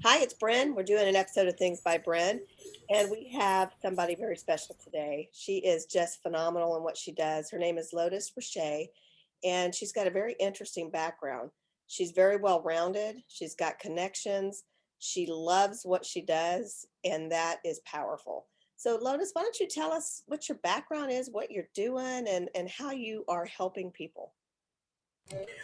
Hi, it's Bren. We're doing an episode of Things by Bren, and we have somebody very special today. She is just phenomenal in what she does. Her name is Lotus Riche, and she's got a very interesting background. She's very well rounded, she's got connections, she loves what she does, and that is powerful. So, Lotus, why don't you tell us what your background is, what you're doing, and how you are helping people?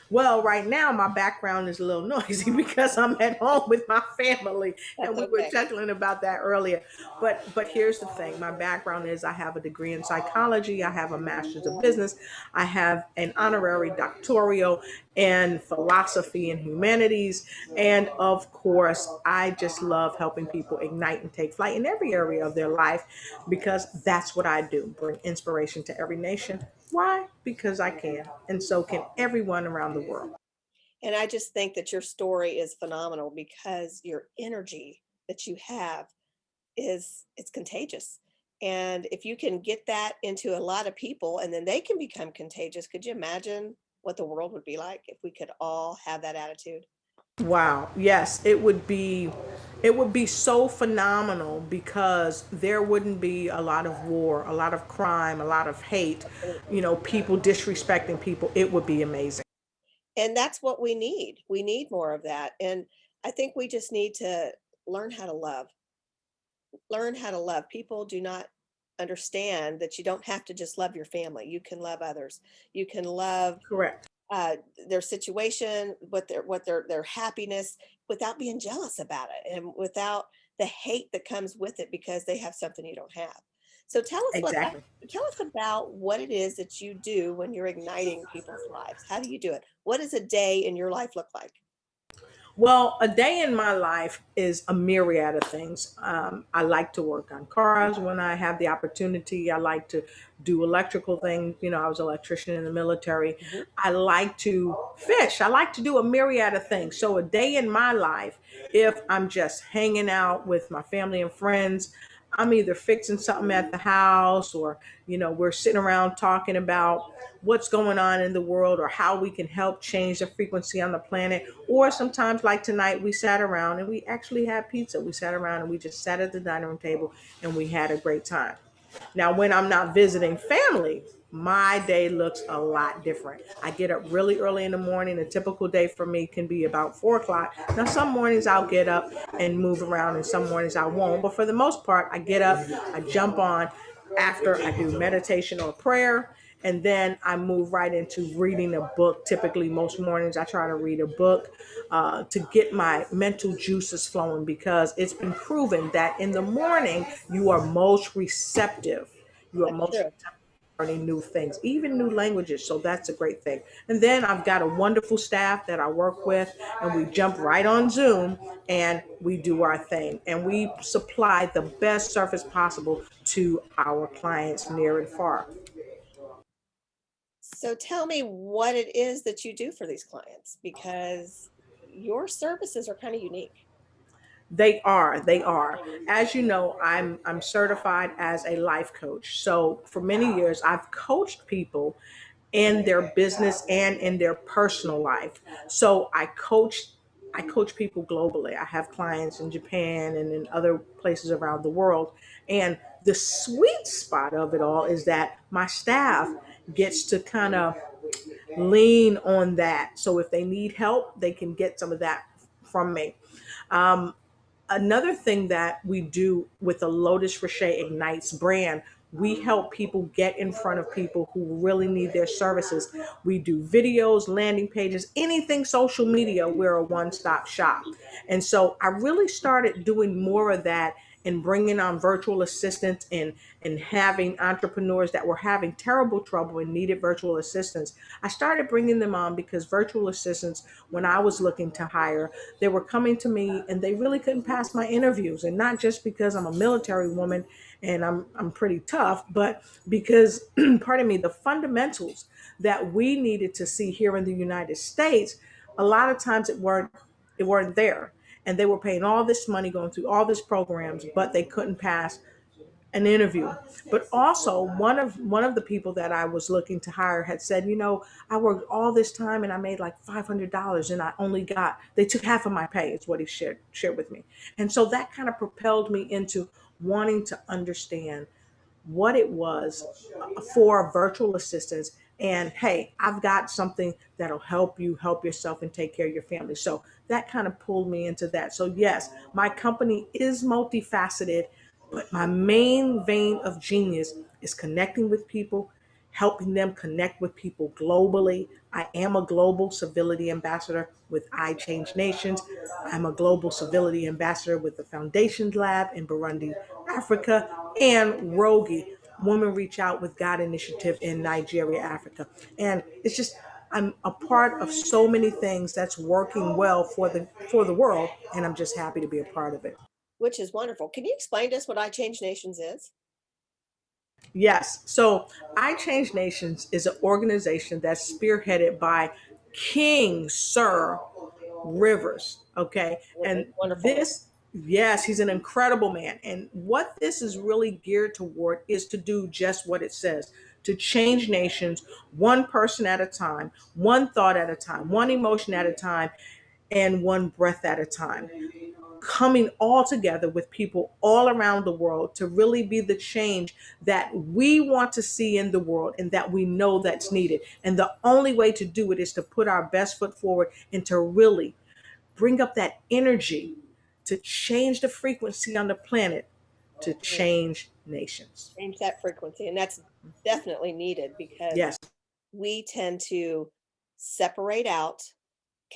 Well, right now my background is a little noisy because I'm at home with my family, That's and we were okay. chuckling about that earlier. But here's the thing: my background is I have a degree in psychology, I have a master's of business, I have an honorary doctoral in philosophy and humanities, and of course, I just love helping people ignite and take flight in every area of their life because that's what I do: bring inspiration to every nation. Why? Because I can. And so can everyone around the world. And I just think that your story is phenomenal because your energy that you have is it's contagious. And if you can get that into a lot of people and then they can become contagious, could you imagine what the world would be like if we could all have that attitude? Wow. Yes, it would be so phenomenal because there wouldn't be a lot of war, a lot of crime, a lot of hate, Absolutely. people disrespecting people. It would be amazing. And that's what we need. We need more of that. And I think we just need to learn how to love. Learn how to love. People do not understand that you don't have to just love your family. You can love others. You can love Correct. uh, their situation, what their happiness, without being jealous about it, and without the hate that comes with it because they have something you don't have. So Exactly. tell us about what it is that you do when you're igniting people's lives. How do you do it? What does a day in your life look like? Well, a day in my life is a myriad of things. I like to work on cars when I have the opportunity. I like to do electrical things. I was an electrician in the military. Mhm. I like to fish. I like to do a myriad of things. So, a day in my life, if I'm just hanging out with my family and friends, I'm either fixing something at the house or, we're sitting around talking about what's going on in the world or how we can help change the frequency on the planet. Or sometimes, like tonight, we sat around and we actually had pizza. We sat around and we just sat at the dining room table and we had a great time. Now, when I'm not visiting family, my day looks a lot different. I get up really early in the morning. A typical day for me can be about 4 o'clock. Now, some mornings I'll get up and move around, and some mornings I won't. But for the most part, I get up, I jump on after I do meditation or prayer, and then I move right into reading a book. Typically, most mornings I try to read a book to get my mental juices flowing because it's been proven that in the morning you are most receptive. You are That's most true. receptive to learning new things, even new languages. So that's a great thing. And then I've got a wonderful staff that I work with, and we jump right on Zoom and we do our thing. And we supply the best service possible to our clients near and far. So tell me what it is that you do for these clients because your services are kind of unique. They are. As you know, I'm certified as a life coach. So for many years I've coached people in their business and in their personal life. So I coach people globally. I have clients in Japan and in other places around the world. And the sweet spot of it all is that my staff gets to kind of lean on that. So if they need help, they can get some of that from me. Another thing that we do with the Lotus Riche Ignites brand, we help people get in front of people who really need their services. We do videos, landing pages, anything social media. We're a one stop shop. And so I really started doing more of that and bringing on virtual assistants and having entrepreneurs that were having terrible trouble and needed virtual assistants. I started bringing them on because virtual assistants, when I was looking to hire, they were coming to me and they really couldn't pass my interviews. And not just because I'm a military woman and I'm pretty tough, but because, pardon me, the fundamentals that we needed to see here in the United States, a lot of times it weren't there. And they were paying all this money, going through all these programs, but they couldn't pass an interview. But also one of the people that I was looking to hire had said, I worked all this time and I made like $500 and I only got, they took half of my pay, is what he shared with me. And so that kind of propelled me into wanting to understand what it was for virtual assistants. And hey, I've got something that'll help you help yourself and take care of your family. So that kind of pulled me into that. So yes, my company is multifaceted, but my main vein of genius is connecting with people, helping them connect with people globally. I am a global civility ambassador with I Change Nations. I'm a global civility ambassador with the Foundations Lab in Burundi, Africa, and Rogi, Women Reach Out with God Initiative in Nigeria, Africa. And it's just, I'm a part of so many things that's working well for the world, and I'm just happy to be a part of it. which is wonderful. Can you explain to us what I Change Nations is? Yes. So I Change Nations is an organization that's spearheaded by King Sir Rivers. Okay. What a And wonderful man. this, yes, he's an incredible man. And what this is really geared toward is to do just what it says, to change nations one person at a time, one thought at a time, one emotion at a time, and one breath at a time, coming all together with people all around the world to really be the change that we want to see in the world and that we know that's needed. And the only way to do it is to put our best foot forward and to really bring up that energy to change the frequency on the planet, to Mm, change nations. change that frequency. And that's definitely needed because Yes, we tend to separate out,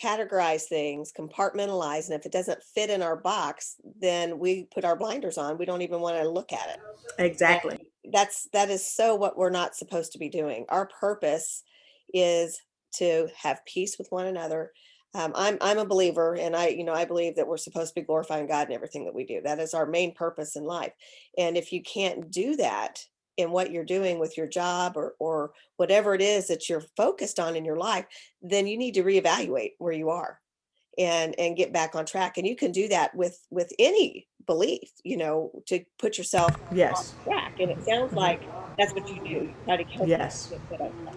categorize things, compartmentalize, and if it doesn't fit in our box, then we put our blinders on. We don't even want to look at it. exactly. And that is so what we're not supposed to be doing. Our purpose is to have peace with one another. I'm a believer, and I believe that we're supposed to be glorifying God in everything that we do. That is our main purpose in life. And if you can't do that in what you're doing with your job or whatever it is that you're focused on in your life, then you need to reevaluate where you are and get back on track. And you can do that with any belief, to put yourself on Yes, track. And it sounds like that's what you do. You try to help people yes. get put on track.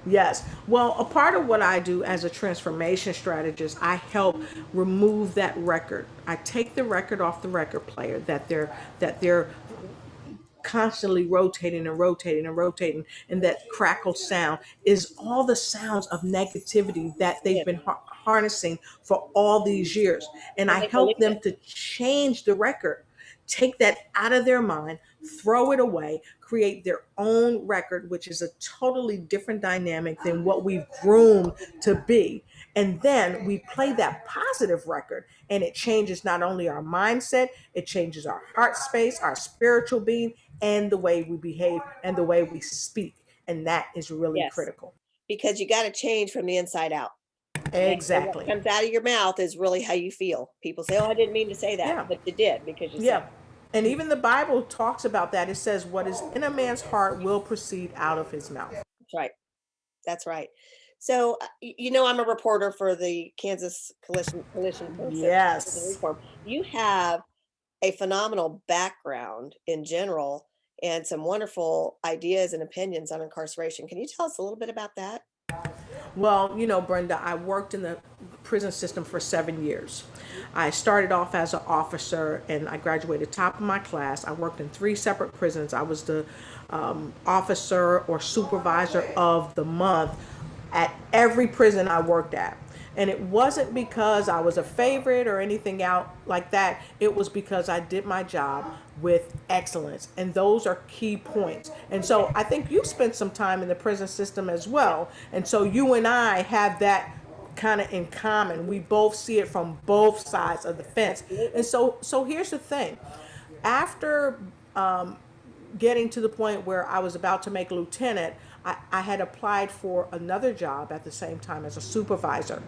Yes. Well, a part of what I do as a transformation strategist, I help remove that record. I take the record off the record player that they're Mhm. constantly rotating and rotating and rotating, and that crackle sound is all the sounds of negativity that they've Yeah. been harnessing for all these years. And And I they help believe it. them to change the record, take that out of their mind, throw it away, create their own record, which is a totally different dynamic than what we've groomed to be. And then we play that positive record, and it changes not only our mindset, it changes our heart space, our spiritual being, and the way we behave and the way we speak. And that is really Yes. critical. Because you got to change from the inside out. And what Exactly. comes out of your mouth is really how you feel. People say, "Oh, I didn't mean to say that," Yeah. but you did because you said Yeah. it. And even the Bible talks about that. It says, what is in a man's heart will proceed out of his mouth. That's right. That's right. So, I'm a reporter for the Kansas Coalition for Civil Yes. Reform. You have a phenomenal background in general and some wonderful ideas and opinions on incarceration. Can you tell us a little bit about that? Well, Brenda, I worked in the prison system for 7 years. I started off as an officer and I graduated top of my class. I worked in three separate prisons. I was the officer or supervisor of the month at every prison I worked at. And it wasn't because I was a favorite or anything out like that. It was because I did my job with excellence. And those are key points. And so I think you spent some time in the prison system as well. And so you and I have that kind of in common. We both see it from both sides of the fence. And Absolutely. so here's the thing. After getting to the point where I was about to make lieutenant, I had applied for another job at the same time as a supervisor,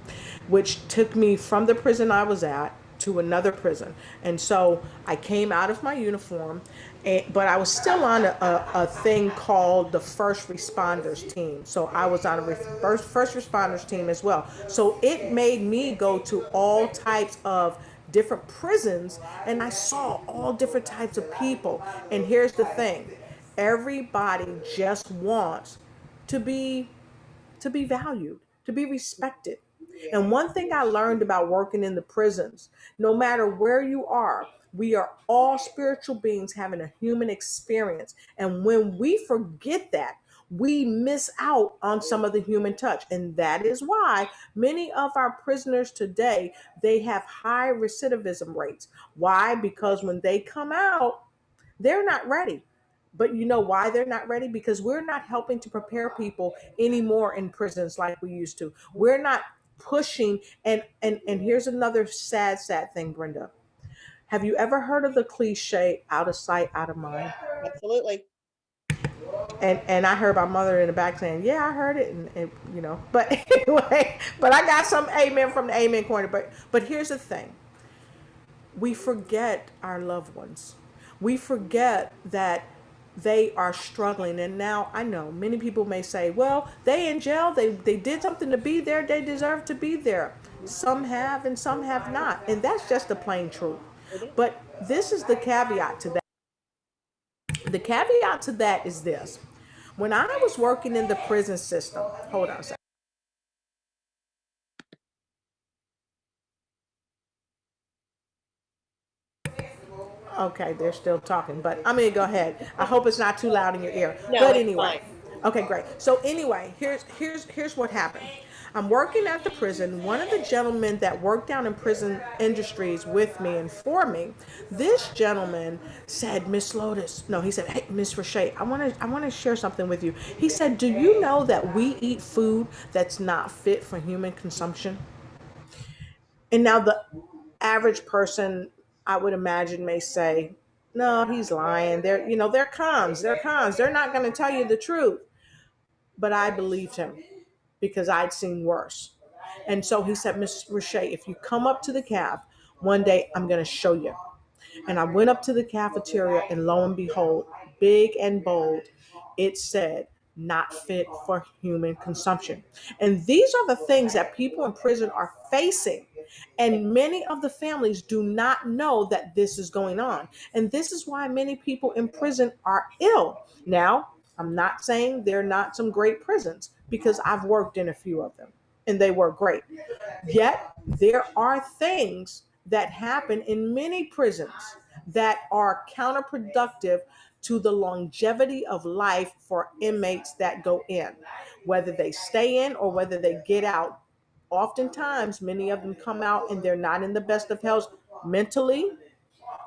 which took me from the prison I was at to another prison. And so I came out of my uniform, but I was still on a thing called the first responders team. So I was on a first responders team as well. So it made me go to all types of different prisons, and I saw all different types of people. And here's the thing, everybody just wants to be valued, to be respected. And one thing I learned about working in the prisons, no matter where you are, we are all spiritual beings having a human experience. And when we forget that, we miss out on some of the human touch. And that is why many of our prisoners today, they have high recidivism rates. Why? Because when they come out, they're not ready. But you know why they're not ready? Because we're not helping to prepare people anymore in prisons like we used to. We're not pushing. And here's another sad thing, Brenda. Have you ever heard of the cliche, out of sight, out of mind? Absolutely. And I heard my mother in the back saying, yeah, I heard it. And you know, but anyway, but I got some amen from the amen corner. But here's the thing, we forget our loved ones. We forget that they are struggling. And now I know many people may say, well, they in jail, they did something to be there, they deserve to be there. Some have and some have not. And that's just the plain truth. It is. But this is the caveat to that. The caveat to that is this. When I was working in the prison system, hold on a second. Okay, they're still talking, but I'm gonna go ahead. I hope it's not too loud in your ear. No, But it's anyway, fine. okay, great. So anyway, here's what happened. I'm working at the prison. One of the gentlemen that worked down in prison industries with me and for me, this gentleman said, Miss Lotus, no, he said, hey, Miss Riche, I want to share something with you. He said, do you know that we eat food that's not fit for human consumption? And now the average person, I would imagine, may say, no, he's lying. They're cons. They're cons. They're not going to tell you the truth. But I believed him because I'd seen worse. And so he said, Miss Riche, if you come up to the cab one day, I'm going to show you. And I went up to the cafeteria, and lo and behold, big and bold, it said, not fit for human consumption. And these are the things that people in prison are facing. And many of the families do not know that this is going on. And this is why many people in prison are ill. Now, I'm not saying there are not some great prisons, because I've worked in a few of them and they were great. Yet there are things that happen in many prisons that are counterproductive to the longevity of life for inmates that go in, whether they stay in or whether they get out. Oftentimes, many of them come out and they're not in the best of health mentally,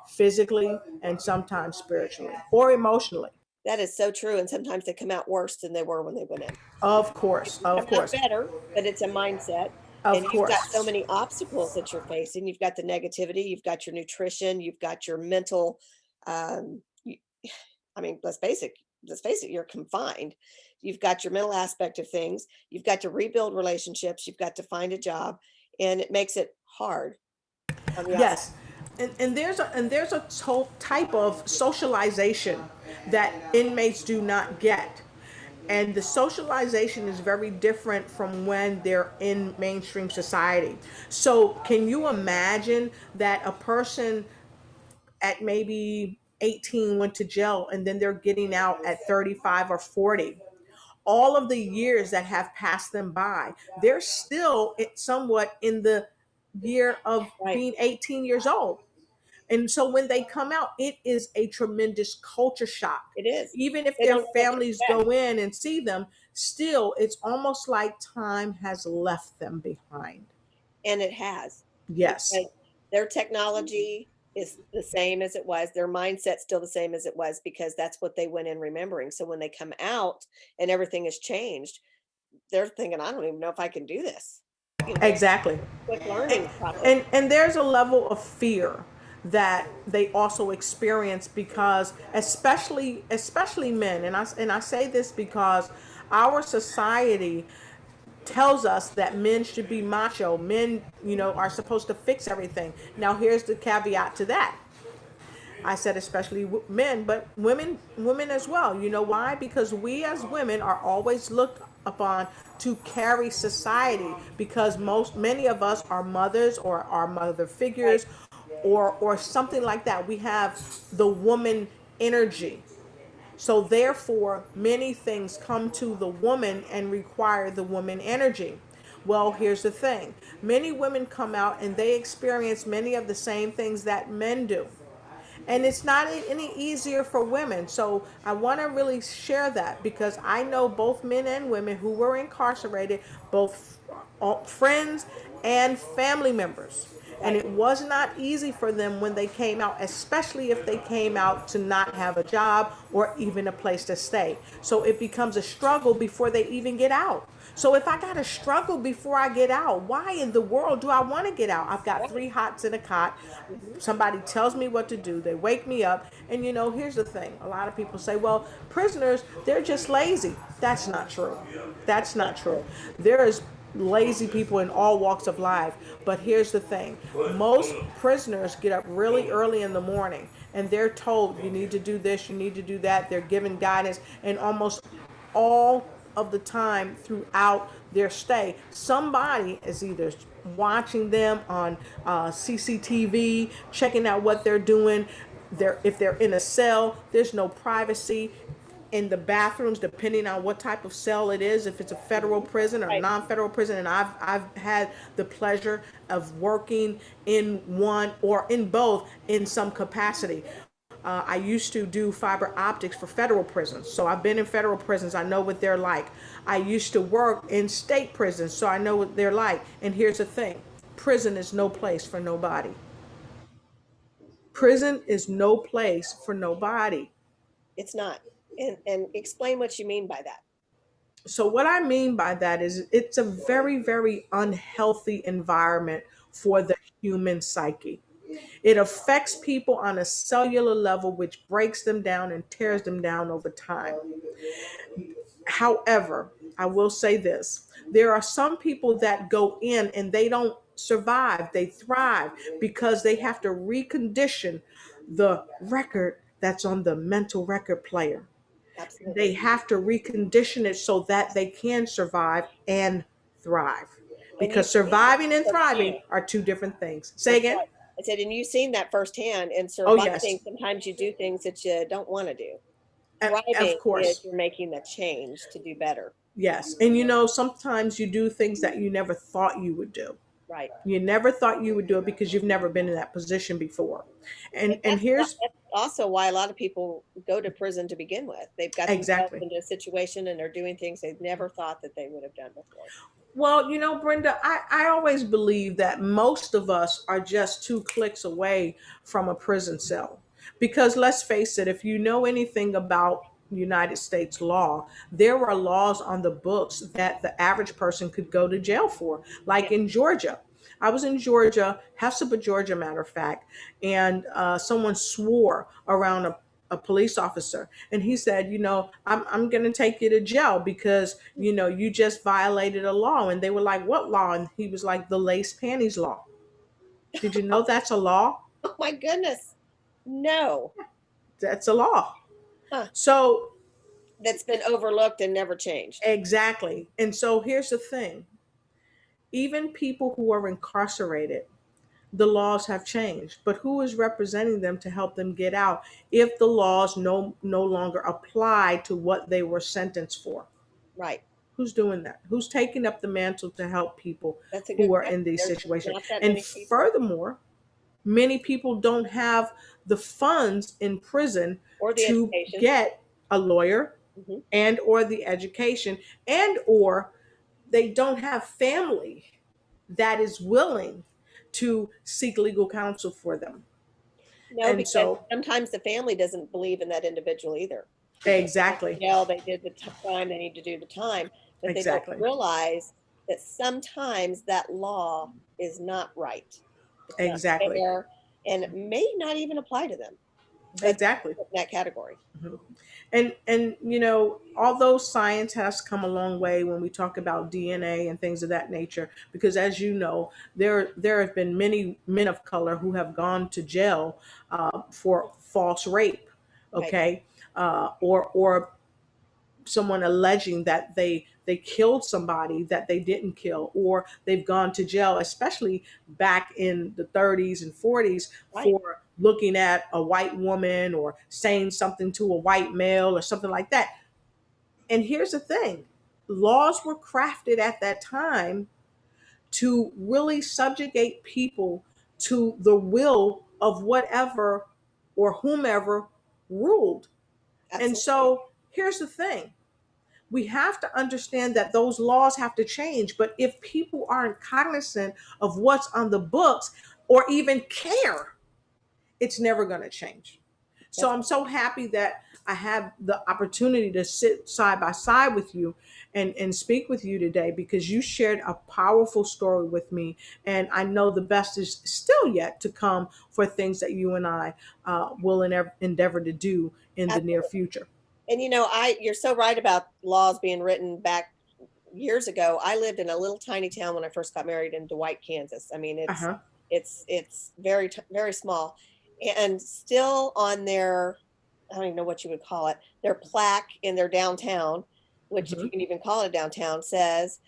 physically, and sometimes spiritually or emotionally. That is so true. And sometimes they come out worse than they were when they went in. Of course, of Come out course, better, but it's a mindset. of And you've got so course. many obstacles that you're facing. You've got the negativity, you've got your nutrition, you've got your mental. You, I mean, let's face it, you're confined. You've got your mental aspect of things. You've got to rebuild relationships. You've got to find a job, and it makes it hard on the outside. Yes. And there's a type of socialization that inmates do not get. And the socialization is very different from when they're in mainstream society. So can you imagine that a person at maybe 18 went to jail and then they're getting out at 35 or 40? All of the years that have passed them by, they're still somewhat in the year of Right. being 18 years old. And so when they come out, it is a tremendous culture shock. It is. Even if They their don't know what to families expect. go in and see them, still, it's almost like time has left them behind. And it has, Yes, because their technology is the same as it was. Their mindset's still the same as it was because that's what they went in remembering. So when they come out and everything has changed, they're thinking, I don't even know if I can do this. It's exactly. a quick And, learning process. and there's a level of fear that they also experience, because especially men, and I say this because our society tells us that men should be macho. Men, are supposed to fix everything. Now, here's the caveat to that. I said especially men, but women as well. You know why? Because we as women are always looked upon to carry society, because many of us are mothers or are mother Right. figures, or something like that. We have the woman energy. So therefore, many things come to the woman and require the woman energy. Well, here's the thing. Many women come out and they experience many of the same things that men do. And it's not any easier for women. So I want to really share that because I know both men and women who were incarcerated, both friends and family members. And Right. it was not easy for them when they came out, especially if they came out to not have a job or even a place to stay. So it becomes a struggle before they even get out. So if I got to struggle before I get out, why in the world do I want to get out? I've got Right. 3 hots in a cot. Hmm. Somebody tells me what to do. They wake me up. And here's the thing. A lot of people say, well, prisoners, they're just lazy. That's not true. That's not Not true. true. There is lazy people in all walks of life. But here's the thing. Most prisoners get up really early in the morning and they're told you need to do this, you need to do that. They're given guidance, and almost all of the time throughout their stay, somebody is either watching them on CCTV, checking out what they're doing. If they're in a cell, there's no privacy in the bathrooms, depending on what type of cell it is, if it's a federal prison or Right. non-federal prison. And I've had the pleasure of working in one or in both in some capacity. I used to do fiber optics for federal prisons. So I've been in federal prisons. I know what they're like. I used to work in state prisons. So I know what they're like. And here's the thing. Prison is no place for nobody. Prison is no place for nobody. It's not. And explain what you mean by that. So what I mean by that is it's a very, very unhealthy environment for the human psyche. It affects people on a cellular level, which breaks them down and tears them down over time. However, I will say this. There are some people that go in and they don't survive, they thrive because they have to recondition the record that's on the mental record player. They Absolutely. have to recondition it so that they can survive and thrive. And you've Because seen that surviving and thriving firsthand. are two different things. Say That's again? right. I said, and you've seen that firsthand. In Oh, yes. surviving, sometimes you do things that you don't want to do. Of Thriving is course. you're making the change to do better. Yes. And sometimes you do things that you never thought you would do. Right. You never thought you would do it because you've never been in that position before. And And here's that's also why a lot of people go to prison to begin with. They've got themselves exactly. into a situation and they're doing things they've never thought that they would have done before. Well, Brenda, I always believe that most of us are just 2 clicks away from a prison cell. Because let's face it, if you know anything about United States law, there are laws on the books that the average person could go to jail for, Yeah. like in Georgia. I was in Georgia, Hessaba, Georgia, matter of fact, and someone swore around a police officer, and he said, I'm going to take you to jail because you just violated a law. And they were like, what law? And he was like, the lace panties law. Did you know that's a law? Oh my goodness. No. That's a law. Huh. So That's been overlooked and never changed. exactly. And so here's the thing. Even people who are incarcerated, the laws have changed, but who is representing them to help them get out if the laws no longer apply to what they were sentenced for? Right. Who's doing that? Who's taking up the mantle to help people That's a good who are question. in these There's just situations? not that And many people furthermore, many people don't have the funds in prison or the to education. get a lawyer Hmm. and or the education, and or they don't have family that is willing to seek legal counsel for them. No, And because so sometimes the family doesn't believe in that individual either. Because they went to exactly, jail, they did the crime, they need to do the time, but they don't exactly, realize that sometimes that law is not right. It's not exactly, fair and it may not even apply to them, but exactly. in that category. Mhm. And although science has come a long way when we talk about DNA and things of that nature, because as you know, there have been many men of color who have gone to jail for false rape, Right. okay, or someone alleging that they killed somebody that they didn't kill, or they've gone to jail, especially back in the 30s and 40s, Right. for looking at a white woman or saying something to a white male or something like that. And here's the thing, laws were crafted at that time to really subjugate people to the will of whatever or whomever ruled. And Absolutely. so here's the thing, we have to understand that those laws have to change. But if people aren't cognizant of what's on the books or even care, it's never going to change. So That's I'm so happy that I have the opportunity to sit side by side with you and speak with you today, because you shared a powerful story with me. And I know the best is still yet to come for things that you and I will endeavor to do in the near absolutely. future. And you're so right about laws being written back years ago. I lived in a little tiny town when I first got married in Dwight, Kansas. I mean, Uh huh. it's very very small, and still on their, I don't even know what you would call it, their plaque in their downtown, which if Hmm. you can even call it a downtown, says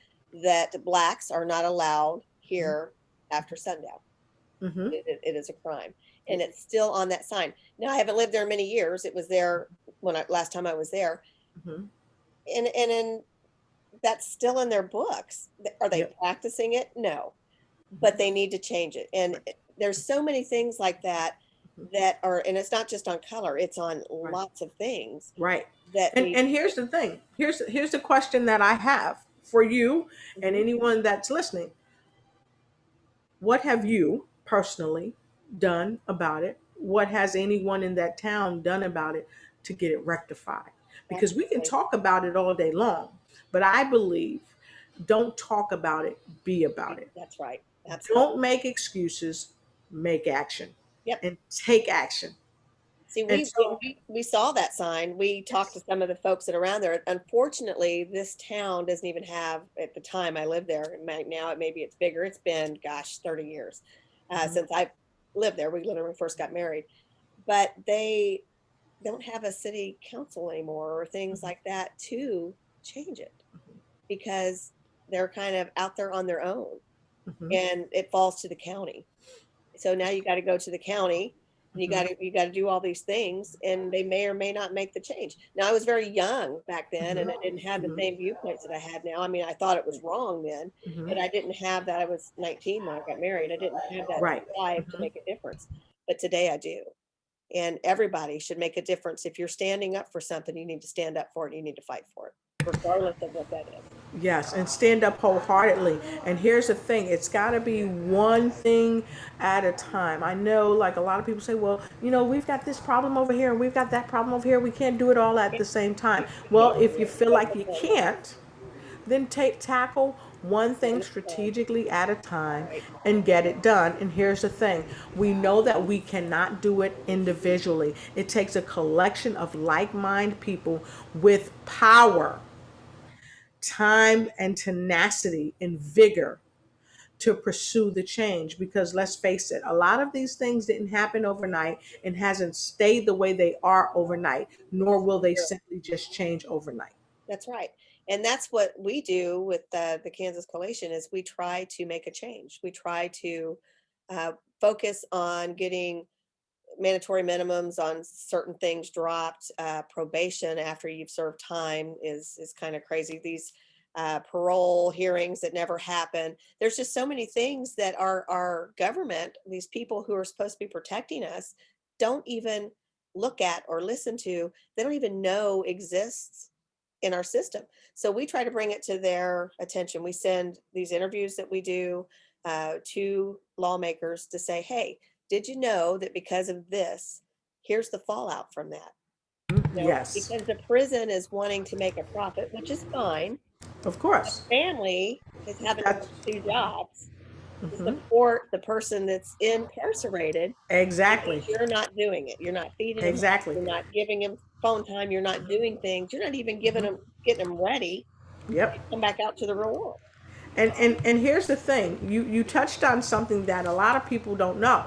that blacks are not allowed here after sundown. Hmm. It is a crime, and it's still on that sign. Now I haven't lived there many years. It was there when I last time I was there, Hmm. and in that's still in their books. Are they Yep. practicing it? No, but Hmm. they need to change it. And Right. there's so many things like that Mhm. that are, and it's not just on color, it's on Right. lots of things Right. that And need. and here's the thing. Here's the question that I have for you and Mhm. anyone that's listening. What have you personally done about it? What has anyone in that town done about it to get it rectified? Because we can Absolutely. talk about it all day long, but I believe, don't talk about it, be about it. That's right. Absolutely. Don't make excuses, make action Yep. and take action. See, And so, we saw that sign. We talked to yes. some of the folks that are around there. Unfortunately, this town doesn't even have, at the time I lived there, now it maybe it's bigger. It's been, gosh, 30 years Mhm. since I lived there. We literally first got married, but they don't have a city council anymore or things Mhm. like that to change it, because they're kind of out there on their own, Mhm. and it falls to the county. So now you got to go to the county, and Mhm. you got to do all these things, and they may or may not make the change. Now I was very young back then, and Mhm. I didn't have the Mhm. same viewpoints that I had now. I mean, I thought it was wrong then, Mhm. but I didn't have that. I was 19 when I got married. I didn't have that Right. drive to Mhm. make a difference, but today I do. And everybody should make a difference. If you're standing up for something, you need to stand up for it. You need to fight for it, regardless of what that is. Yes, and stand up wholeheartedly. And here's the thing, it's got to be one thing at a time. I know, like, a lot of people say, well, we've got this problem over here and we've got that problem over here. We can't do it all at the same time. You Well, can't if do you it feel both like at you once. can't, then tackle one One thing at a time. strategically at a time Right. and get it done. And here's the thing, we know that we cannot do it individually. It takes a collection of like minded people with power, time, and tenacity and vigor to pursue the change. Because let's face it, a lot of these things didn't happen overnight and hasn't stayed the way they are overnight, nor will they Sure. simply just change overnight. That's right. And that's what we do with the Kansas Coalition is we try to make a change. We try to uh, focus on getting mandatory minimums on certain things dropped. Probation after you've served time is kind of crazy. These parole hearings that never happen. There's just so many things that our government, these people who are supposed to be protecting us, don't even look at or listen to. They don't even know exists in our system. So we try to bring it to their attention. We send these interviews that we do to lawmakers to say, hey, did you know that because of this, here's the fallout from that? Yes, Because the prison is wanting to make a profit, which is fine. of The course. family is having to That's work two jobs to mhm. support the person that's incarcerated because Exactly. you're not doing it. You're not feeding them, Exactly. you're not giving them phone time, you're not doing things, you're not even giving them, getting them ready to Yep. come back out to the real world. And here's the thing. You touched on something that a lot of people don't know.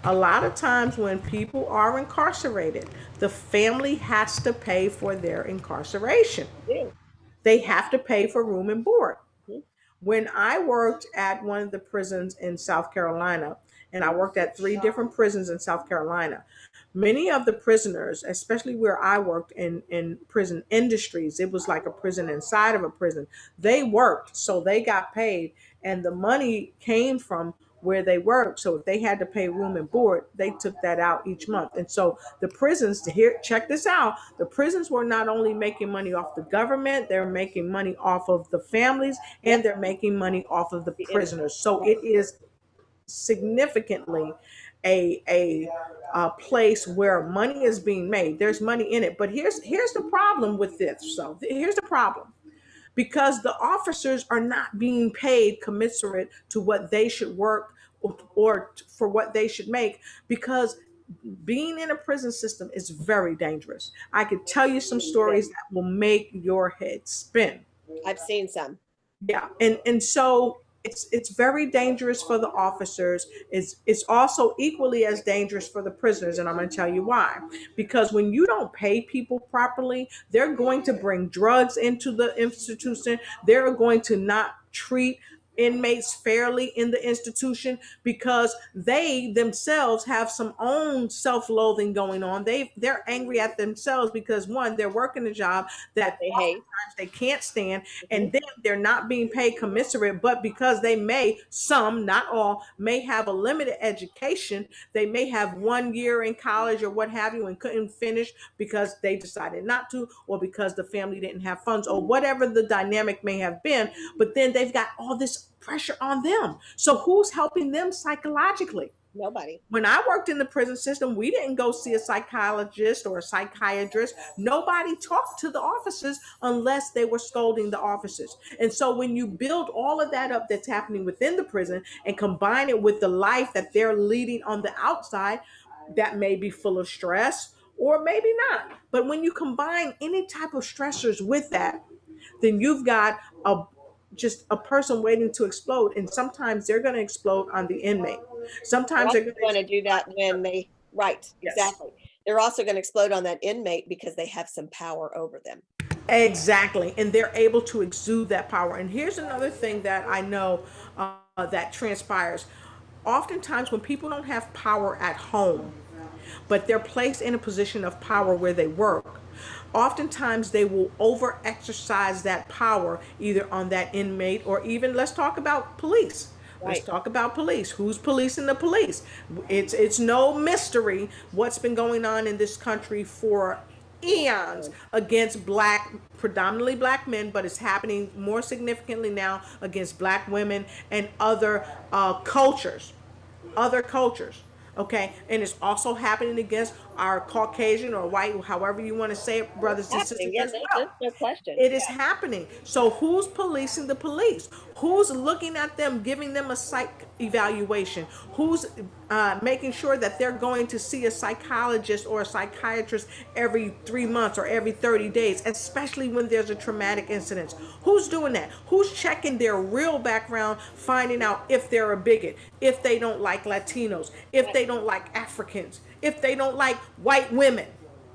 A lot of times when people are incarcerated, the family has to pay for their incarceration. Ew. They have to pay for room and board. Mhm. When I worked at one of the prisons in South Carolina, and I worked at three different prisons in South Carolina, many of the prisoners, especially where I worked in prison industries, it was like a prison inside of a prison. They worked, so they got paid, and the money came from where they worked. So if they had to pay room and board, they took that out each month. And so the prisons, to here, check this out, the prisons were not only making money off the government, they're making money off of the families, and Yep. they're making money off of the The inmate. prisoners. So Right. it is significantly a place where money is being made. There's money in it. But here's the problem with this. So here's the problem. Because the officers are not being paid commensurate to what they should work, or for what they should make, because being in a prison system is very dangerous. I could tell you some It is. stories that will make your head spin. I've seen some. Yeah, and so it's very dangerous for the officers. It's also equally as dangerous for the prisoners, and I'm going to tell you why. Because when you don't pay people properly, they're going to bring drugs into the institution. They're going to not treat inmates fairly in the institution, because they themselves have some own self-loathing going on. They're angry at themselves because, one, they're working a job That that they hate. oftentimes they can't stand, Mhm. and then they're not being paid commensurate. But because they may, some, not all, may have a limited education, they may have 1 year in college or what have you and couldn't finish because they decided not to, or because the family didn't have funds, or whatever the dynamic may have been. But then they've got all this pressure on them. So who's helping them psychologically? Nobody. When I worked in the prison system, we didn't go see a psychologist or a psychiatrist. Nobody talked to the officers unless they were scolding the officers. And so when you build all of that up that's happening within the prison and combine it with the life that they're leading on the outside, that may be full of stress or maybe not. But when you combine any type of stressors with that, then you've got a just a person waiting to explode. And sometimes they're going to explode on the inmate. They're Sometimes they're also going to going to explode do on that each when other. they, right, Yes, exactly. They're also going to explode on that inmate because they have some power over them. exactly. And they're able to exude that power. And here's another thing that I know that transpires. Oftentimes, when people don't have power at home, but they're placed in a position of power where they work, oftentimes they will over exercise that power either on that inmate, or even, let's talk about police. Let's Right. talk about police. Who's policing the police? It's no mystery what's been going on in this country for eons against black, predominantly black men, but it's happening more significantly now against black women and other cultures. Okay, and it's also happening against our Caucasian or white, however you want to say it, brothers and sisters Happening. Yeah, as well. there's no question. It is happening. So who's policing the police? Who's looking at them, giving them a psych evaluation? Who's making sure that they're going to see a psychologist or a psychiatrist every 3 months or every 30 days, especially when there's a traumatic incident? Who's doing that? Who's checking their real background, finding out if they're a bigot, if they don't like Latinos, if Right. they don't like Africans, if they don't like white women?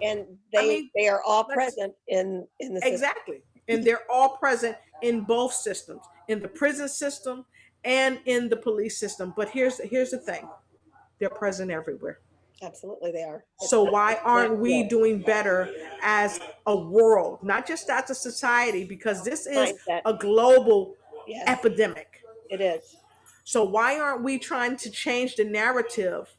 And I they mean, they are all let's present in the system. exactly. And they're all present in both systems, in the prison system and in the police system. But here's the thing. They're present everywhere. Absolutely, they are. So It's why a aren't we natural doing better as a world, not just as a society, because this is mindset. a global Yes, epidemic. it is. So why aren't we trying to change the narrative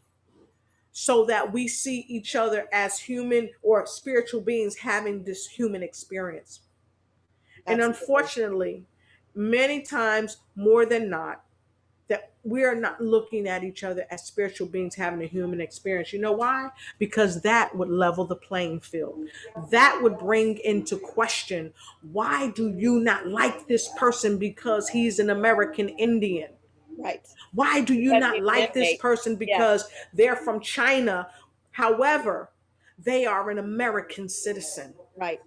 so that we see each other as human or spiritual beings having this human experience? And Absolutely. unfortunately, many times more than not, that we are not looking at each other as spiritual beings having a human experience. You know why? Because that would level the playing field. That would bring into question, why do you not like this person because he's an American Indian? Right. Why do you Because not he's an like this inmate. person Yes, because they're from China? However, they are an American citizen. right.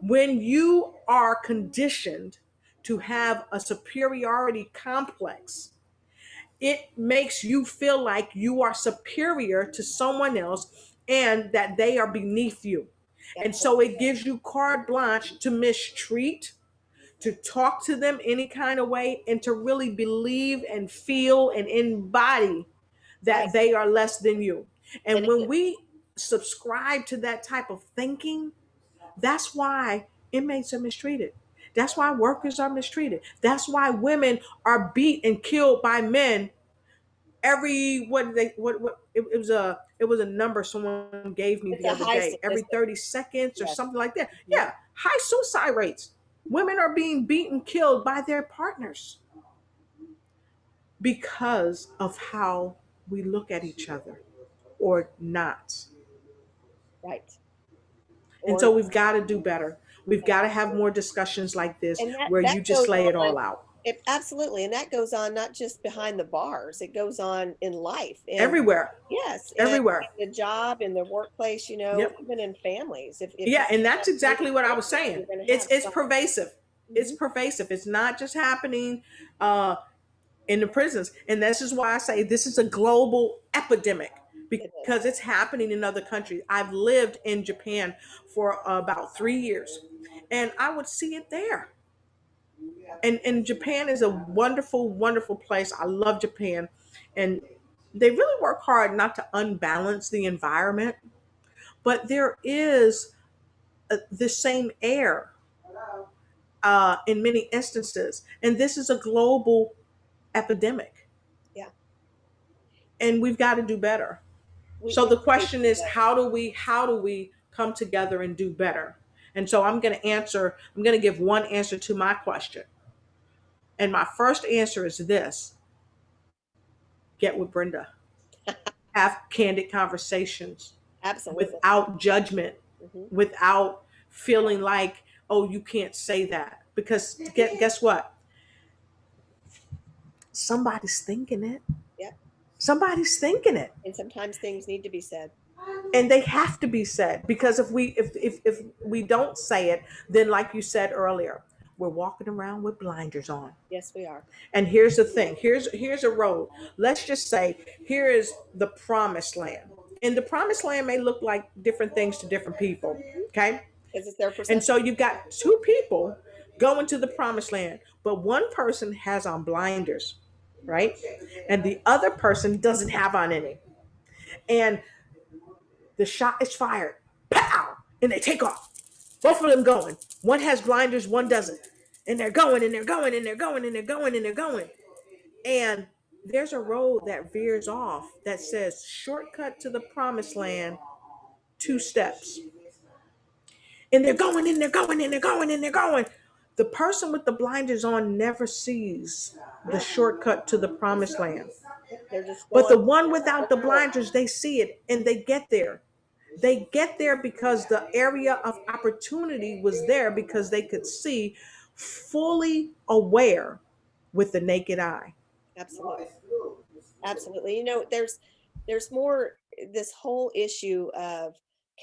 When you are conditioned to have a superiority complex, it makes you feel like you are superior to someone else and that they are beneath you. And so Absolutely. it gives you carte blanche to mistreat, to talk to them any kind of way, and to really believe and feel and embody Right. that they are less than you. And And it, when we subscribe to that type of thinking, that's why inmates are mistreated. That's why workers are mistreated. That's why women are beat and killed by men every what it was a number someone gave me it's the a other high day, every statistic. 30 seconds or Yes. something like that. Mhm. Yeah, high suicide rates. Women are being beaten, killed by their partners because of how we look at each other or not. Right. And Or so we've got to do better. We've got to have more discussions like this and where that you just goes lay it on. all out It absolutely, and that goes on not just behind the bars. It goes on in life, and everywhere. yes, and Everywhere. in the job, in the workplace. Yep. Even in families. If you Yeah, and have that's great exactly what I was family, saying. you're going to It's have it's strife. pervasive. It's Hmm. pervasive. It's not just happening uh, in the prisons, and this is why I say this is a global epidemic It is. because it's happening in other countries. I've lived in Japan for about 3 years, and I would see it there. And Japan is a wonderful, wonderful place. I love Japan, and they really work hard not to unbalance the environment, but there is the same air in many instances. And this is a global epidemic, Yeah, and we've got to do better. So we the really question do is, that. how do we come together and do better? And so I'm going to give one answer to my question. And my first answer is this: get with Brenda. Have candid conversations Absolutely. without judgment, Hmm. without feeling like, oh, you can't say that. Because guess what? Somebody's thinking it. Yeah, Somebody's thinking it. and sometimes things need to be said. And they have to be said, because if we don't say it, then like you said earlier, we're walking around with blinders on. Yes, we are. And here's the thing. Here's a road. Let's just say here is the promised land. And the promised land may look like different things to different people. Okay? Because it's their And perception. so you've got two people going to the promised land, but one person has on blinders, right? And the other person doesn't have on any. And the shot is fired. Pow! And they take off. Both of them going. One has blinders, one doesn't. And they're going and they're going and they're going and they're going and they're going. And there's a road that veers off that says shortcut to the promised land, 2 steps. And they're going and they're going and they're going and they're going. The person with the blinders on never sees the shortcut to the promised land. They're just But going the one without the forward. blinders, they see it and they get there. They get there because the area of opportunity was there because they could see, fully aware with the naked eye. Absolutely. Absolutely. There's more this whole issue of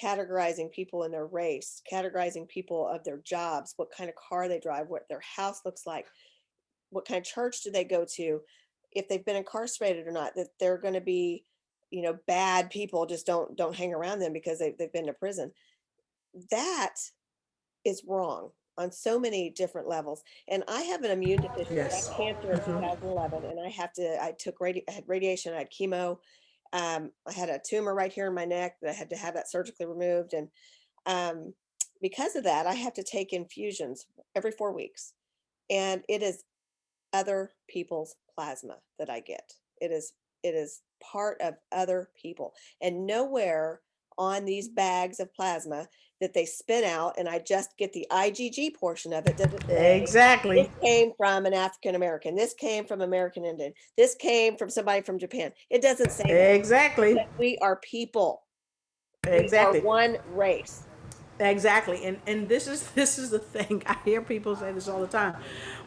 categorizing people in their race, categorizing people of their jobs, what kind of car they drive, what their house looks like, what kind of church do they go to, if they've been incarcerated or not, that they're going to be, bad people, just don't hang around them because they've been to prison. That is wrong on so many different levels. And I have an immune deficiency. I Yes. had cancer in 2011, and I had radiation, I had chemo. I had a tumor right here in my neck that I had to have that surgically removed. And um, because of that, I have to take infusions every 4 weeks. And it is other people's plasma that I get. It is part of other people. And nowhere on these bags of plasma that they spin out and I just get the IgG portion of it does it say this Exactly. came from an African American, this came from American Indian, this came from somebody from Japan. It doesn't say that Exactly. because we are people. We are Exactly. one race. Exactly. And this is the thing. I hear people say this all the time.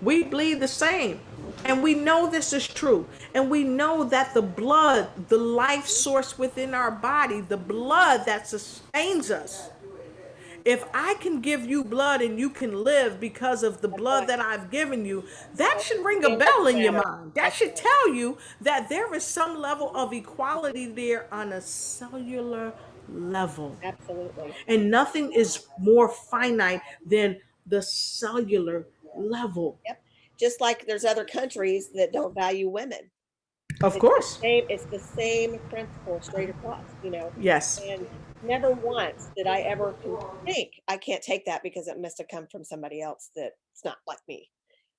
We bleed the same. And we know this is true. And we know that the blood, the life source within our body, the blood that sustains us, If I can give you blood and you can live because of the That's blood right. that I've given you, that All should the ring a standards bell in your matter. mind. That That's should right. tell you that there is some level of equality there on a cellular level. Absolutely. And nothing is more finite than the cellular level. Yep. Just like there's other countries that don't value women. Of course. It's the same principle straight across, you know, Yes. and never once did I ever think, "I can't take that because it must have come from somebody else that's not like me."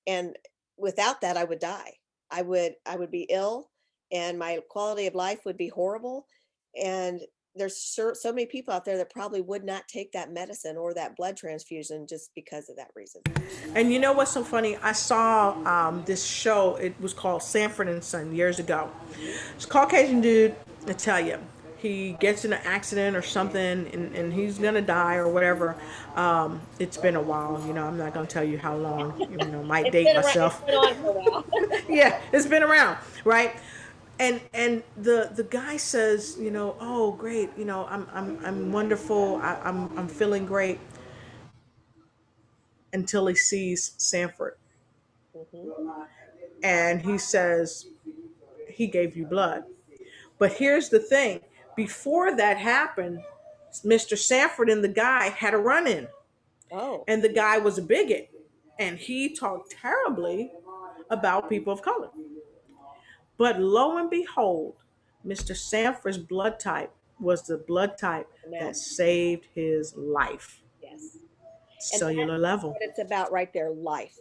And without that, I would die. I would be ill, and my quality of life would be horrible, and there's so many people out there that probably would not take that medicine or that blood transfusion just because of that reason. And you know what's so funny? I saw this show. It was called Sanford and Son years ago. Mhm. It's a Caucasian dude. I tell you, he gets in an accident or something, and he's gonna die or whatever. It's been a while. I'm not gonna tell you how long. Might date It's myself. been on for a while. Yeah, it's been around, right? And the guy says, oh great, I'm wonderful. I'm feeling great until he sees Sanford, Mhm. and he says he gave you blood. But here's the thing: before that happened, Mr. Sanford and the guy had a run-in, Oh, and the guy was a bigot, and he talked terribly about people of color. But lo and behold, Mr. Sanford's blood type was the blood type that no. saved his life. Yes. And Cellular that's level. what it's about right there, life.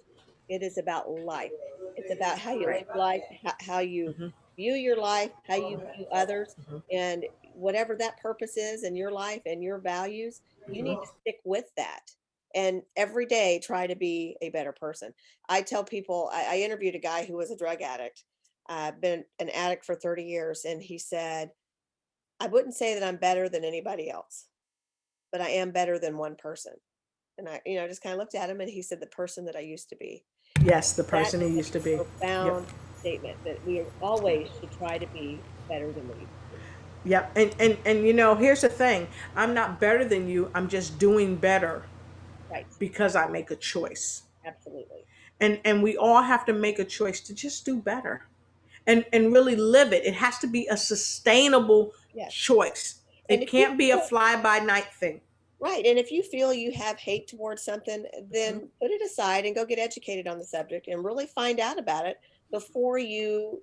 It is about life. It's about how you live life, how you Hmm. view your life, how you view others, and whatever that purpose is in your life and your values, you need to stick with that. And every day try to be a better person. I tell people, I interviewed a guy who was a drug addict, been an addict for 30 years, and he said, I wouldn't say that I'm better than anybody else, but I am better than one person. And I just kinda looked at him and he said, "The person that I used to be." Yes, the That person he is a used to be. Yep. profound statement that we always should try to be better than we used to be. Yep. And here's the thing. I'm not better than you. I'm just doing better Right, because I make a choice. absolutely. And we all have to make a choice to just do better. And really live it. It has to be a sustainable Yes, choice. and It if you can't be a feel fly by night thing. right, and if you feel you have hate towards something, Mhm. then put it aside and go get educated on the subject and really find out about it before you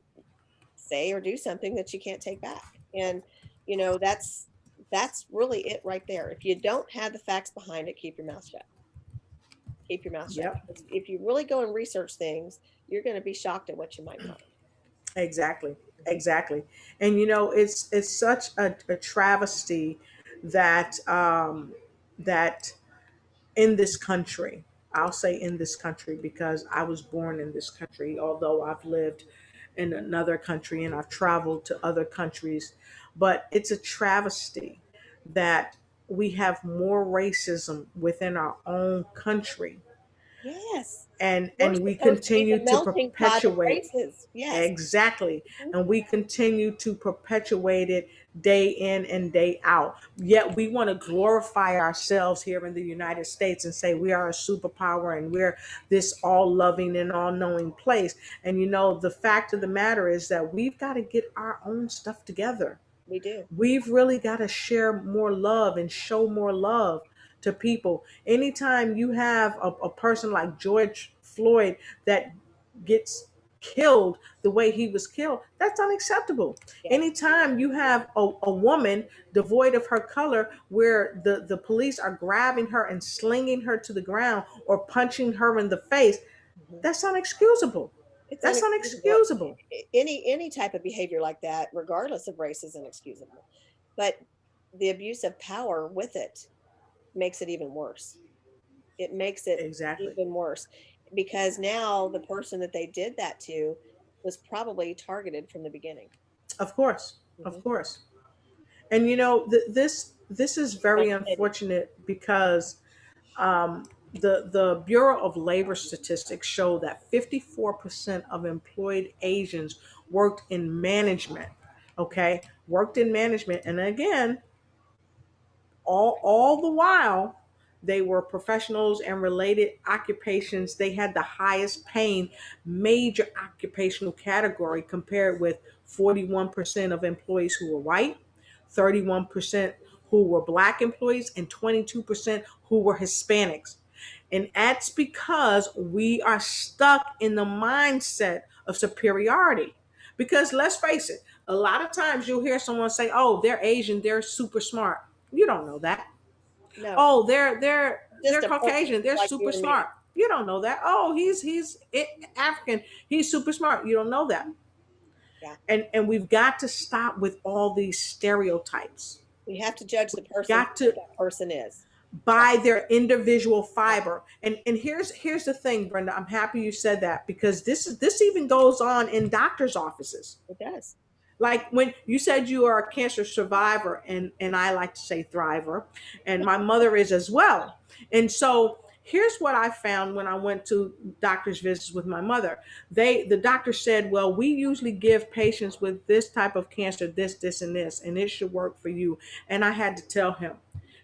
say or do something that you can't take back. And, that's really it right there. If you don't have the facts behind it, keep your mouth shut. Keep your mouth shut, Yep. because if you really go and research things, you're gonna be shocked at what you might find. Exactly. Mhm. Exactly. And it's such a travesty that that in this country, I'll say in this country because I was born in this country, although I've lived in another country and I've traveled to other countries. But it's a travesty that we have more racism within our own country, Yes. and We're we supposed to be the continue to melting pot of perpetuate. races. Yes. Exactly. Mhm. And we continue to perpetuate it day in and day out. Yet we want to glorify ourselves here in the United States and say we are a superpower and we're this all loving and all knowing place. And the fact of the matter is that we've got to get our own stuff together. We do. We've really got to share more love and show more love to people. Anytime you have a person like George Floyd that gets killed the way he was killed, that's unacceptable. Yes. Anytime you have a woman devoid of her color where the police are grabbing her and slinging her to the ground or punching her in the face, Mhm. that's unexcusable. It's That's unexcusable. unexcusable. Any type of behavior like that, regardless of race, is inexcusable. But the abuse of power with it makes it even worse. It makes it Exactly. even worse because now the person that they did that to was probably targeted from the beginning. Of course. Of Mhm. course. And this is very Like Eddie. unfortunate because the Bureau of Labor Statistics show that 54% of employed Asians worked in management. Okay, worked in management, and again, all the while They were professionals and related occupations. They had the highest paying major occupational category, compared with 41% of employees who were white, 31% who were black employees, and 22% who were Hispanics. And that's because we are stuck in the mindset of superiority. Because let's face it, a lot of times you'll hear someone say, "Oh, they're Asian, they're super smart." You don't know that. No, Oh, they're just a person Caucasian, they're like you super and me. smart. You don't know that. Oh, he's African, he's super smart. You don't know that. Yeah. And we've got to stop with all these stereotypes. We have to judge the person Got for what to that person is. Right. by their individual Right. fiber. And here's the thing, Brenda. I'm happy you said that, because this even goes on in doctors' offices. It does. Like when you said you are a cancer survivor, and I like to say thriver, and my mother is as well. And so here's what I found when I went to doctor's visits with my mother. The doctor said, "Well, we usually give patients with this type of cancer this and this, and it should work for you." And I had to tell him,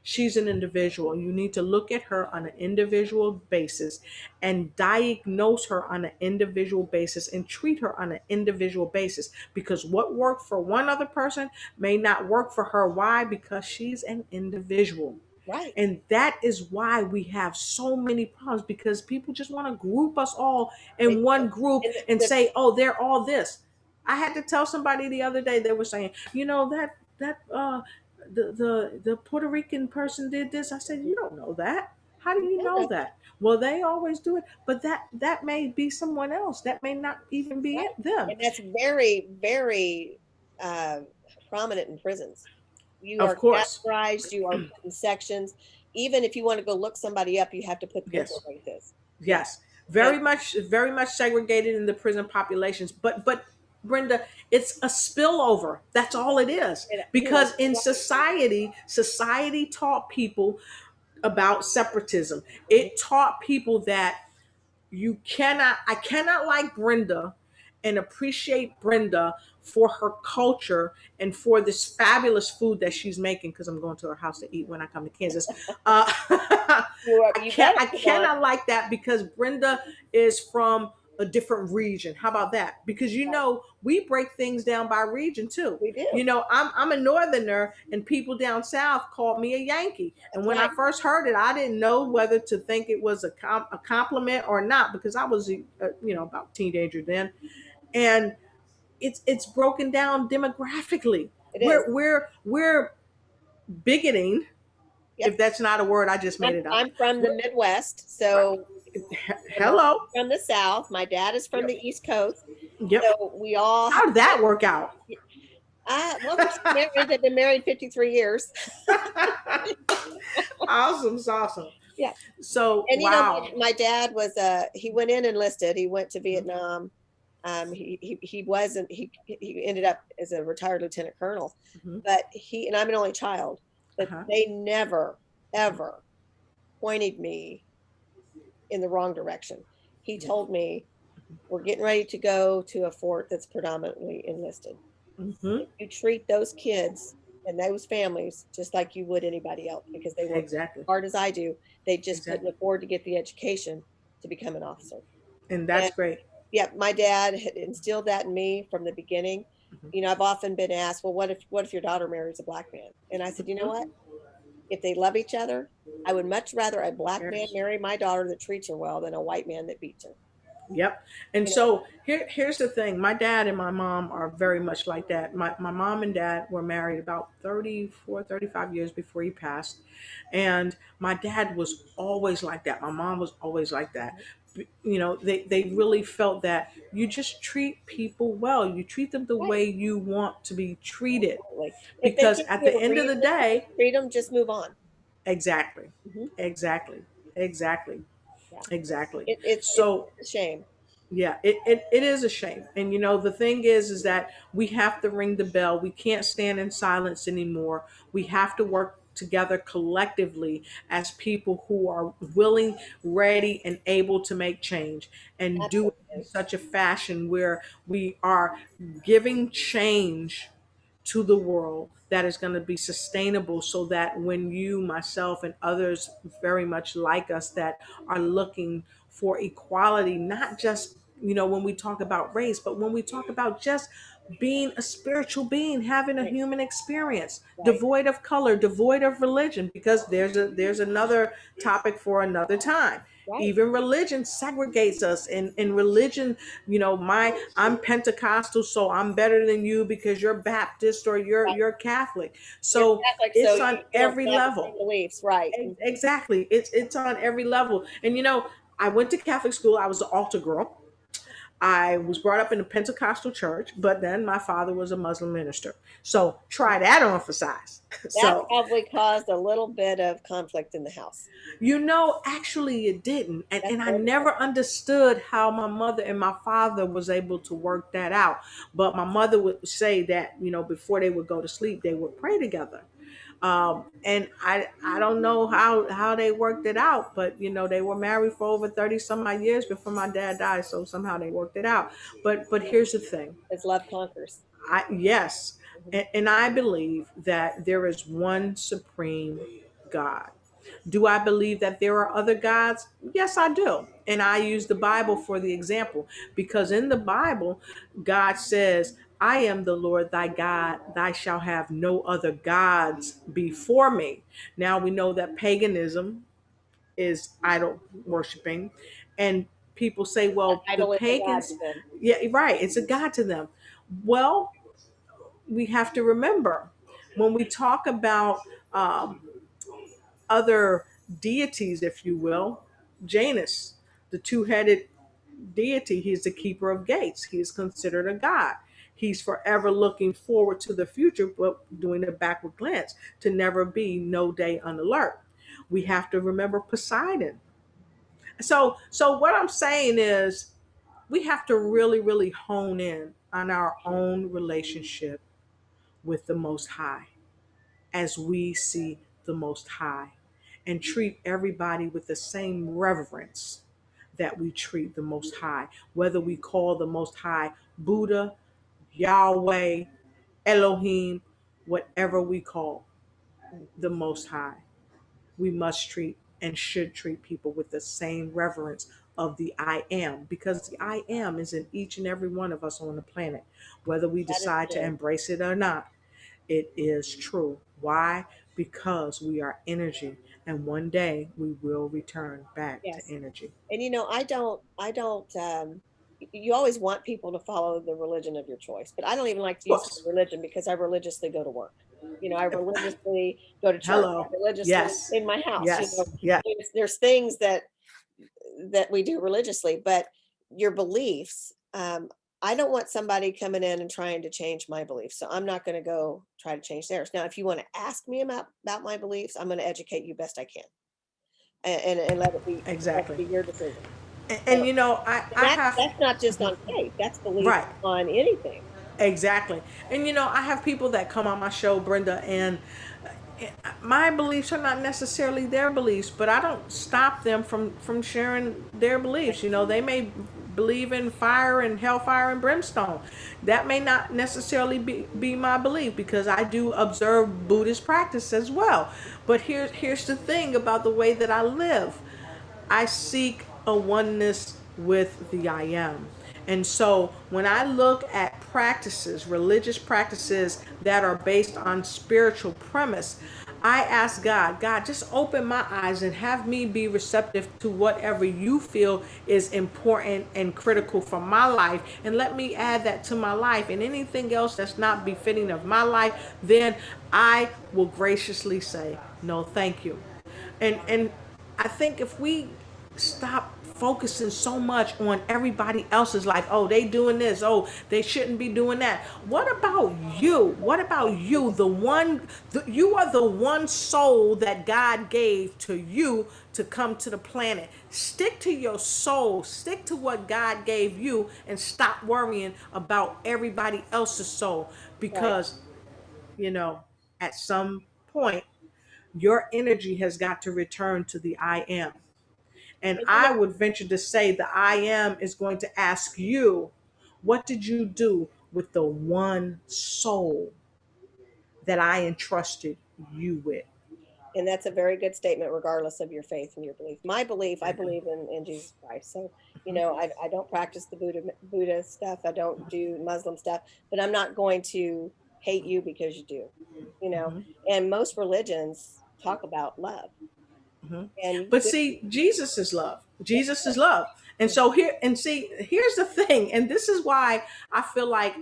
she's an individual. You need to look at her on an individual basis and diagnose her on an individual basis and treat her on an individual basis, because what worked for one other person may not work for her. Why? Because she's an individual. Right. And that is why we have so many problems, because people just want to group us all They in do. one group And and say, "Oh, they're all this." I had to tell somebody the other day, they were saying, the Puerto Rican person did this. I said, "You don't know that. How do you you don't know know. that?" "Well, they always do it." But that may be someone else. That may not even be Right. them. And that's very, very uh, prominent in prisons. You Of are course. categorized, you are put in sections. Even if you want to go look somebody up, you have to put what their Yes. race is. Yeah. Yes. And Very much segregated in the prison populations. But Brenda, it's a spillover. That's all it is. you are Because in right. society taught people about separatism. Mhm. It taught people that I cannot like Brenda and appreciate Brenda for her culture and for this fabulous food that she's making, because I'm going to her house to eat when I come to Kansas. You better I come on. cannot like that because Brenda is from a different region. How about that? Because Right. we break things down by region too. We do. I'm a northerner, and people down south called me a Yankee. And That's when I right. first heard it, I didn't know whether to think it was a compliment or not, because I was about a teenager then. And it's broken down demographically. It is. We're bigoting, Yep. if that's not a word, I just made it up. I'm from the Midwest, so my mom Hello. is from the South. My dad is from Yep. the East Coast. Yep. So we all How have, did that work out? well, they're still married. They've been married 53 years. Awesome. It's awesome. Yeah. So, And wow. my dad was he went in enlisted. He went to Mhm. Vietnam. He wasn't he ended up as a retired lieutenant colonel, Mhm. but he and I'm an only child, but Uh-huh. they never ever pointed me in the wrong direction. He Yeah. told me, "We're getting ready to go to a fort that's predominantly enlisted. Hmm. If you treat those kids and those families just like you would anybody else, because they work Exactly. as hard as I do, they just couldn't Exactly. afford to get the education to become an officer." And And that's great. yeah, my dad had instilled that in me from the beginning. Mhm. I've often been asked, "Well, what if your daughter marries a black man?" And I said, "You know what? Mhm. If they love each other, I would much rather a Who black man cares? marry my daughter that treats her well than a white man that beats her." Yep. And You know, so here's the thing. My dad and my mom are very much like that. My mom and dad were married about 34, 35 years before he passed. And my dad was always like that. My mom was always like that. They really felt that you just treat people well. You treat them the right? way you want to be treated. Absolutely. If they Because give at you the a end of the reason to day, mistreat them, just move on. exactly. Hmm. Exactly. Exactly. Yeah, Exactly. it's So a shame. yeah, it is a shame. And the thing is that we have to ring the bell. We can't stand in silence anymore. We have to work together collectively as people who are willing, ready, and able to make change, and do it in Absolutely. such a fashion where we are giving change to the world that is going to be sustainable, so that when you, myself, and others very much like us that are looking for equality, not just, when we talk about race, but when we talk about just being a spiritual being, having a Right. human experience, Right. devoid of color, devoid of religion, because there's another topic for another time. Right. Even religion segregates us. In religion, I'm Pentecostal, so I'm better than you because you're Baptist or Right. you're Catholic. You're So Catholic, so it's you on don't every have the same level. beliefs. Right. Exactly. It's on every level. And I went to Catholic school. I was an altar girl. I was brought up in a Pentecostal church, but then my father was a Muslim minister. So try that on for size. That So, probably caused a little bit of conflict in the house. actually it didn't. And, That's and I wonderful. never understood how my mother and my father was able to work that out. But my mother would say that, before they would go to sleep, they would pray together. And I don't know how they worked it out, but they were married for over 30 some odd years before my dad died, so somehow they worked it out. But here's the thing. As love conquers. Yes, Mhm. and I believe that there is one supreme God. Do I believe that there are other gods? Yes, I do. And I use the Bible for the example, because in the Bible, God says, I am the Lord thy God, thou shalt have no other gods before me. Now we know that paganism is idol worshiping, and people say, That well, the idol is a god pagans, to them. yeah, right, it's a god to them. Well, we have to remember, when we talk about um, other deities, if you will, Janus, the two-headed deity, he's the keeper of gates. He is considered a god. He's forever looking forward to the future, but doing a backward glance to never be no day unalert. We have to remember Poseidon. So what I'm saying is, we have to really, really hone in on our own relationship with the Most High, as we see the Most High, and treat everybody with the same reverence that we treat the Most High, whether we call the Most High Buddha, Yahweh, Elohim, whatever we call the Most High. We must treat and should treat people with the same reverence of the I am, because the I am is in each and every one of us on the planet, whether we That is decide to true. embrace it or not. It is true. Why? Because we are energy, and one day we will return back to Yes. energy. And you always want people to follow the religion of your choice, but I don't even like Of to use the course. word religion because I religiously go to work. I religiously go to church. I Hello. religiously Yes. clean my house. Yes. Yes. There's things that we do religiously, but your beliefs, I don't want somebody coming in and trying to change my beliefs. So I'm not going to go try to change theirs. Now, if you want to ask me about my beliefs, I'm going to educate you best I can, and let it Exactly. be your decision. And So I have, that's not just on faith. That's belief right. on anything. Exactly. And I have people that come on my show, Brenda, and my beliefs are not necessarily their beliefs, but I don't stop them from sharing their Right. beliefs. They may believe in fire and hellfire and brimstone. That may not necessarily be my belief, because I do observe Buddhist practice as well. But here's the thing about the way that I live. I seek a oneness with the I am. And so when I look at practices, religious practices that are based on spiritual premise, I ask God, God, just open my eyes and have me be receptive to whatever you feel is important and critical for my life. And let me add that to my life. And anything else that's not befitting of my life, then I will graciously say, no, thank you. And I think if we stop focusing so much on everybody else's life, oh, they doing this, oh, they shouldn't be doing that. What about you? What about you? You are the one soul that God gave to you to come to the planet. Stick to your soul, stick to what God gave you, and stop worrying about everybody else's soul, Right. because you know at some point your energy has got to return to the I am. And And I would venture to say the I am is going to ask you, what did you do with the one soul that I entrusted you with. And that's a very good statement, regardless of your faith and your belief. My belief, I Exactly. believe in Jesus Christ. So, Mhm. I don't practice the Buddha stuff. I don't do Muslim stuff, but I'm not going to hate you because you do, you know. Mhm. And most religions talk about love, Mhm. and But see, Jesus is love. yes, Jesus is love. And so here's the thing, and this is why I feel like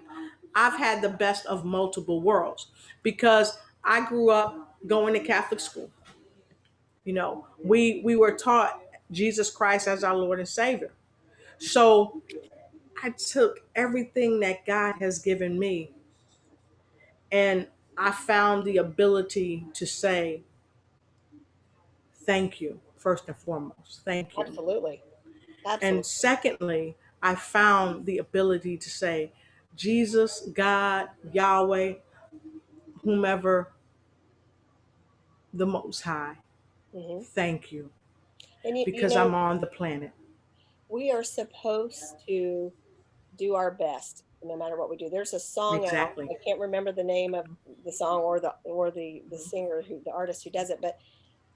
I've had the best of multiple worlds, because I grew up going to Catholic school. We were taught Jesus Christ as our Lord and Savior. So I took everything that God has given me, and I found the ability to say thank you first and foremost. Thank you. absolutely, And absolutely. secondly, I found the ability to say, Jesus, God, Yahweh, whomever, the Most High, Hmm. thank you, And because I'm on the planet. we are supposed to do our best no matter what we do. There's a song out. Exactly. I can't remember the name of the song or the Mhm. singer who the artist who does it, but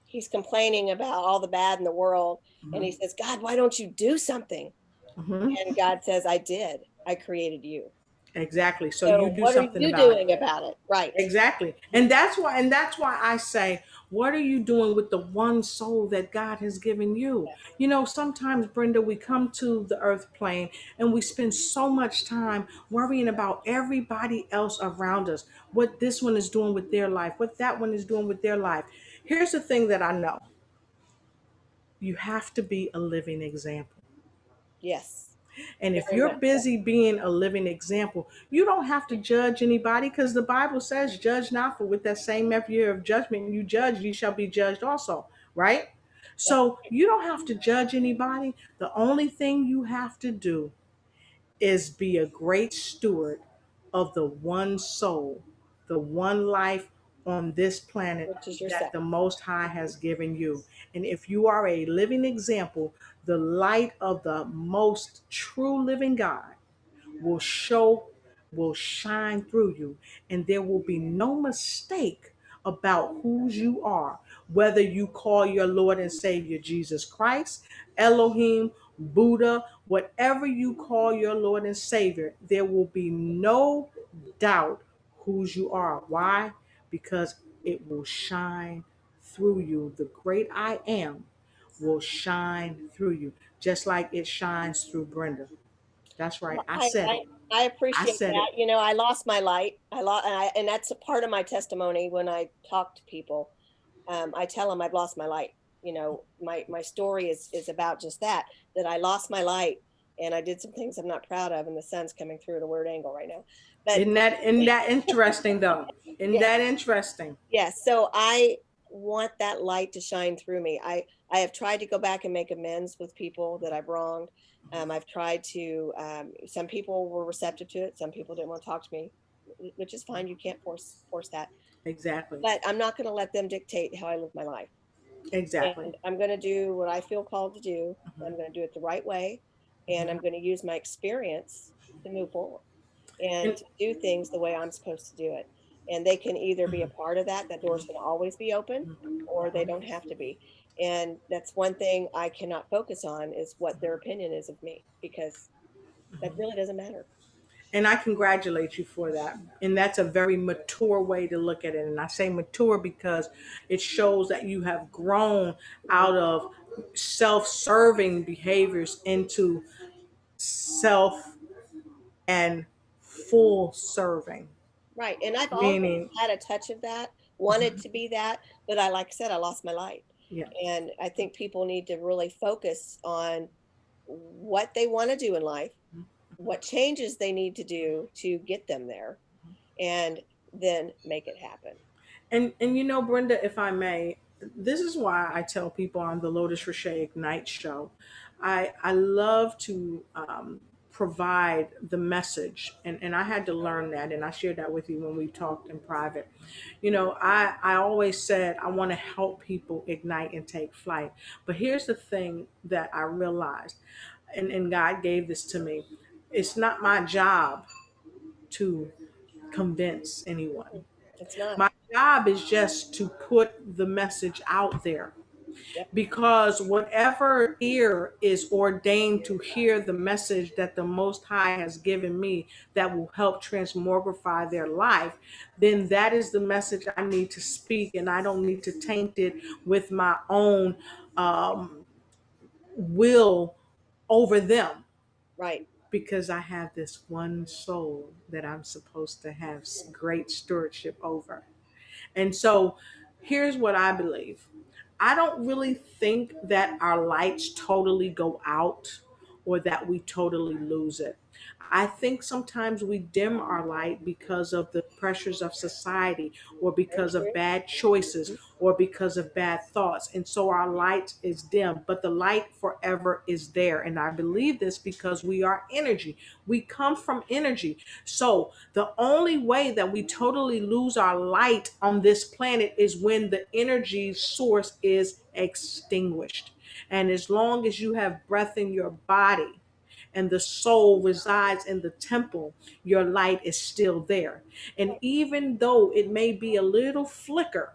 he's complaining about all the bad in the world, and he Mhm. says, "God, why don't you do something?" Mhm. And God says, "I did. I created you. Exactly. So you So do what are something you about it. doing about it?" Right. Exactly. And that's why I say, what are you doing with the one soul that God has given you? Sometimes, Brenda, we come to the earth plane and we spend so much time worrying about everybody else around us, what this one is doing with their life, what that one is doing with their life. Here's the thing that I know: you have to be a living example. Yes. And if Very you're much so. busy being a living example, you don't have to judge anybody, because the Bible says, judge not, for with that same measure of judgment you judge, you shall be judged also, right? That's So you don't have to judge anybody. The only thing you have to do is be a great steward of the one soul, the one life on this planet which is that yourself. the Most High has given you. And if you are a living example, the light of the most true living God will show, will shine through you, and there will be no mistake about whose you are, whether you call your Lord and Savior Jesus Christ, Elohim, Buddha, whatever you call your Lord and Savior, there will be no doubt whose you are. Why? Because it will shine through you. The great I am will shine through you, just like it shines through Brenda. That's right. Well, I said it. I I appreciate said that. it. I lost my light. And that's a part of my testimony when I talk to people. I tell them I've lost my light. My story is about just that I lost my light, and I did some things I'm not proud of, and the sun's coming through at a weird angle right now. But Isn't that interesting though? Isn't yeah, that interesting? yes. So I want that light to shine through me. I have tried to go back and make amends with people that I've wronged. I've tried to. Some people were receptive to it. Some people didn't want to talk to me, which is fine. You can't force that. Exactly. But I'm not going to let them dictate how I live my life. Exactly. And I'm going to do what I feel called to do. Mhm, I'm going to do it the right way, and mhm. I'm going to use my experience to move forward and And to do things the way I'm supposed to do it. And they can either be a mhm, part of that. That door's going to always be open, mhm, or they don't have to be. And that's one thing I cannot focus on, is what their opinion is of me, because that mhm. really doesn't matter. And I congratulate you for that. And that's a very mature way to look at it. And I say mature because it shows that you have grown Mhm. out of self-serving behaviors into self and full serving. Right. And I've always Meaning, had a touch of that, wanted to be that, but like I said, I lost my light. yeah. And I think people need to really focus on what they want to do in life, what changes they need to do to get them there, and then make it happen. And Brenda, if I may, this is why I tell people on the Lotus Riche Ignite show, I love to provide the message, and I had to learn that, and I shared that with you when we talked in private. I always said I want to help people ignite and take flight, but here's the thing that I realized, and God gave this to me. It's not my job to convince anyone. It's not. My job is just to put the message out there, Yep. because whatever ear is ordained to hear the message that the Most High has given me that will help transmogrify their life, then that is the message I need to speak, and I don't need to taint it with my own will over them, Right. because I have this one soul that I'm supposed to have great stewardship over. And so here's what I believe. I don't really think that our lights totally go out or that we totally lose it. I think sometimes we dim our light because of the pressures of society, or Very because of true. bad choices, Mhm. or because of bad thoughts. And so our light is dim, but the light forever is there. And I believe this because we are energy. We come from energy. So the only way that we totally lose our light on this planet is when the energy source is extinguished. And as long as you have breath in your body and the soul resides in the temple, your light is still there. And even though it may be a little flicker,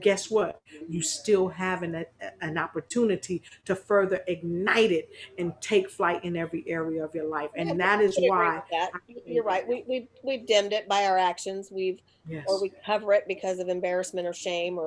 guess what? You still have an opportunity to further ignite it and take flight in every area of your life. Yeah, And I that is could agree why with that. I You're believe right. that. We've dimmed it by our actions. Or Yes. we cover it because of embarrassment or shame,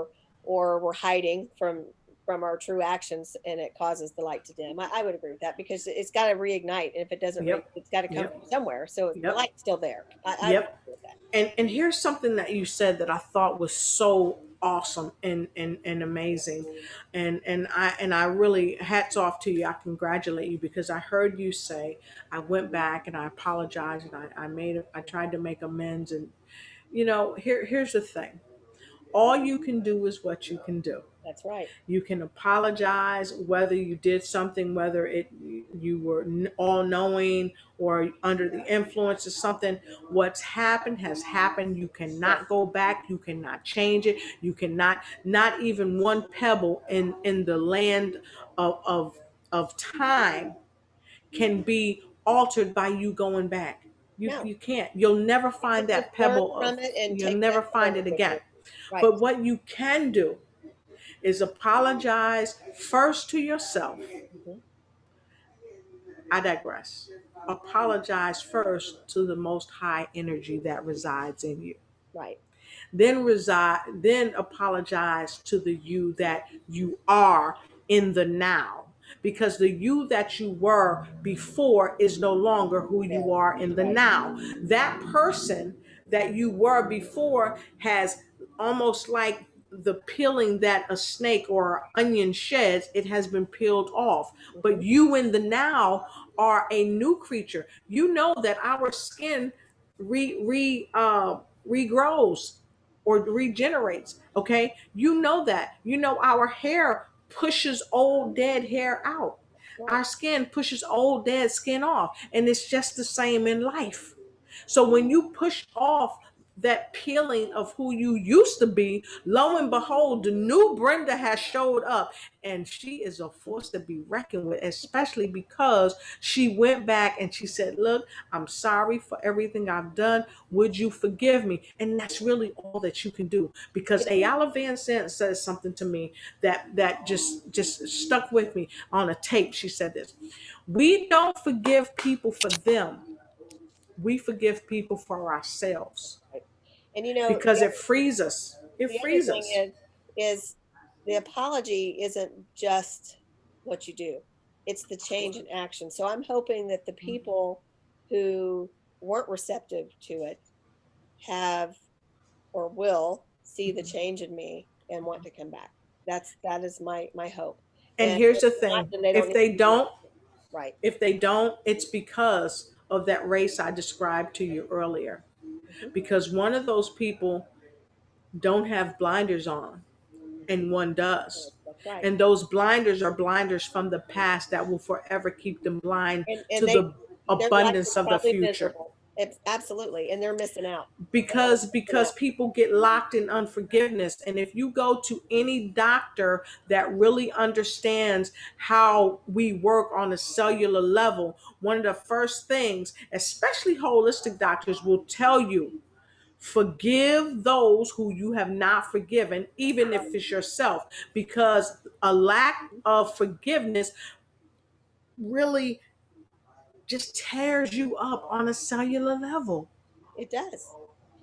or we're hiding from our true actions, and it causes the light to dim. I would agree with that because it's got to reignite. And if it doesn't Yep. it's got to come Yep. from somewhere. So the Yep. light's still there. I would Yep. agree with that. And here's something that you said that I thought was so awesome and amazing. And I really, hats off to you. I congratulate you, because I heard you say, I went back and I apologized, and I tried to make amends. And here's the thing. All you can do is what you can do. That's right. You can apologize whether you did something, whether you were all knowing or under the influence of something. What's happened has happened. You cannot Yes. go back. You cannot change it. You cannot, not even one pebble in the land of time can be altered by you going back. You No. you can't. You'll never You can find just that learn pebble from of. it and You'll take never that find forward it with again. you. Right. But what you can do is apologize first to yourself. Mhm. I digress. Apologize first to the most high energy that resides in you. Right. Then apologize to the you that you are in the now, because the you that you were before is no longer who There. you are in the Right. now. That person that you were before has, almost like the peeling that a snake or onion sheds, it has been peeled off. But Mhm. you in the now are a new creature. You know that our skin regrows or regenerates. Okay, you know that. You know our hair pushes old dead hair out. Right. Our skin pushes old dead skin off, and it's just the same in life. So when you push off that peeling of who you used to be, lo and behold, the new Brenda has showed up, and she is a force to be reckoned with, especially because she went back and she said, look, I'm sorry for everything I've done. Would you forgive me? And that's really all that you can do, because It is. Ayala Van Sant says something to me that just stuck with me on a tape. She said this: we don't forgive people for them, we forgive people for ourselves, Right. And because it frees us. It the other frees thing us. is the apology isn't just what you do. It's the Of change course. in action. So I'm hoping that the people who weren't receptive to it have or will see the change in me and want to come back. That is my hope. And And here's if the not, thing: then they don't if need to they be don't, right. it's because of that race I described to you earlier. Hmm. Because one of those people don't have blinders on, and one does. That's right. And those blinders are blinders from the past that will forever keep them blind And to the their life is abundance of the probably future. miserable. It's absolutely, and they're missing out. They are missing Because out. people get locked in unforgiveness. And if you go to any doctor that really understands how we work on a cellular level, one of the first things, especially holistic doctors, will tell you, Forgive those who you have not forgiven, even if it's yourself, because a lack of forgiveness really just tears you up on a cellular level. It does.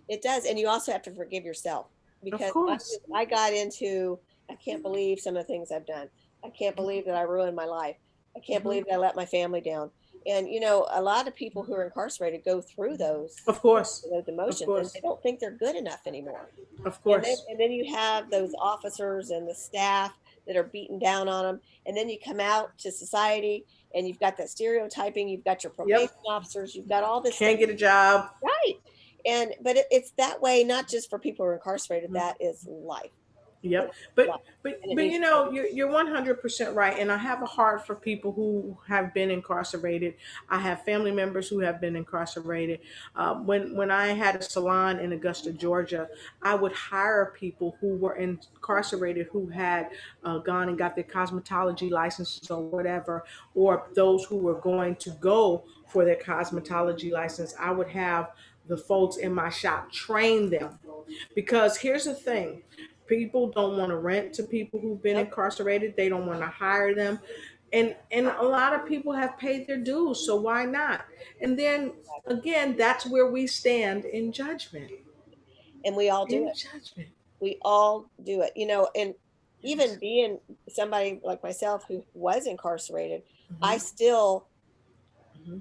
It does. And you also have to forgive yourself Of because course. I got into, I can't believe some of the things I've done. I can't believe that I ruined my life. I can't Mhm. believe that I let my family down. And, a lot of people who are incarcerated go through those, Of course. those Of emotions and they course. don't think they're good enough anymore. Of And then course. and then you have those officers and the staff that are beating down on them, and then you come out to society and you've got that stereotyping, you've got your probation Yep. officers, you've got all this stuff. Can't get a job. Right. And but it's that way not just for people who are incarcerated, that is life. Yep. It's life, But and it but needs you to change. know, you're 100% right, and I have a heart for people who have been incarcerated. I have family members who have been incarcerated. When I had a salon in Augusta, Georgia, I would hire people who were incarcerated who had gone and got their cosmetology licenses or whatever, or those who were going to go for their cosmetology license. I would have the folks in my shop train them, because here's the thing: people don't want to rent to people who've been Nope. incarcerated. They don't want to hire them. And a lot of people have paid their dues, so why not? And then Exactly. again, that's where we stand in judgment. And we all do In it. judgment. We all do it. And even Yes. being somebody like myself who was incarcerated, I Hmm. still Hmm.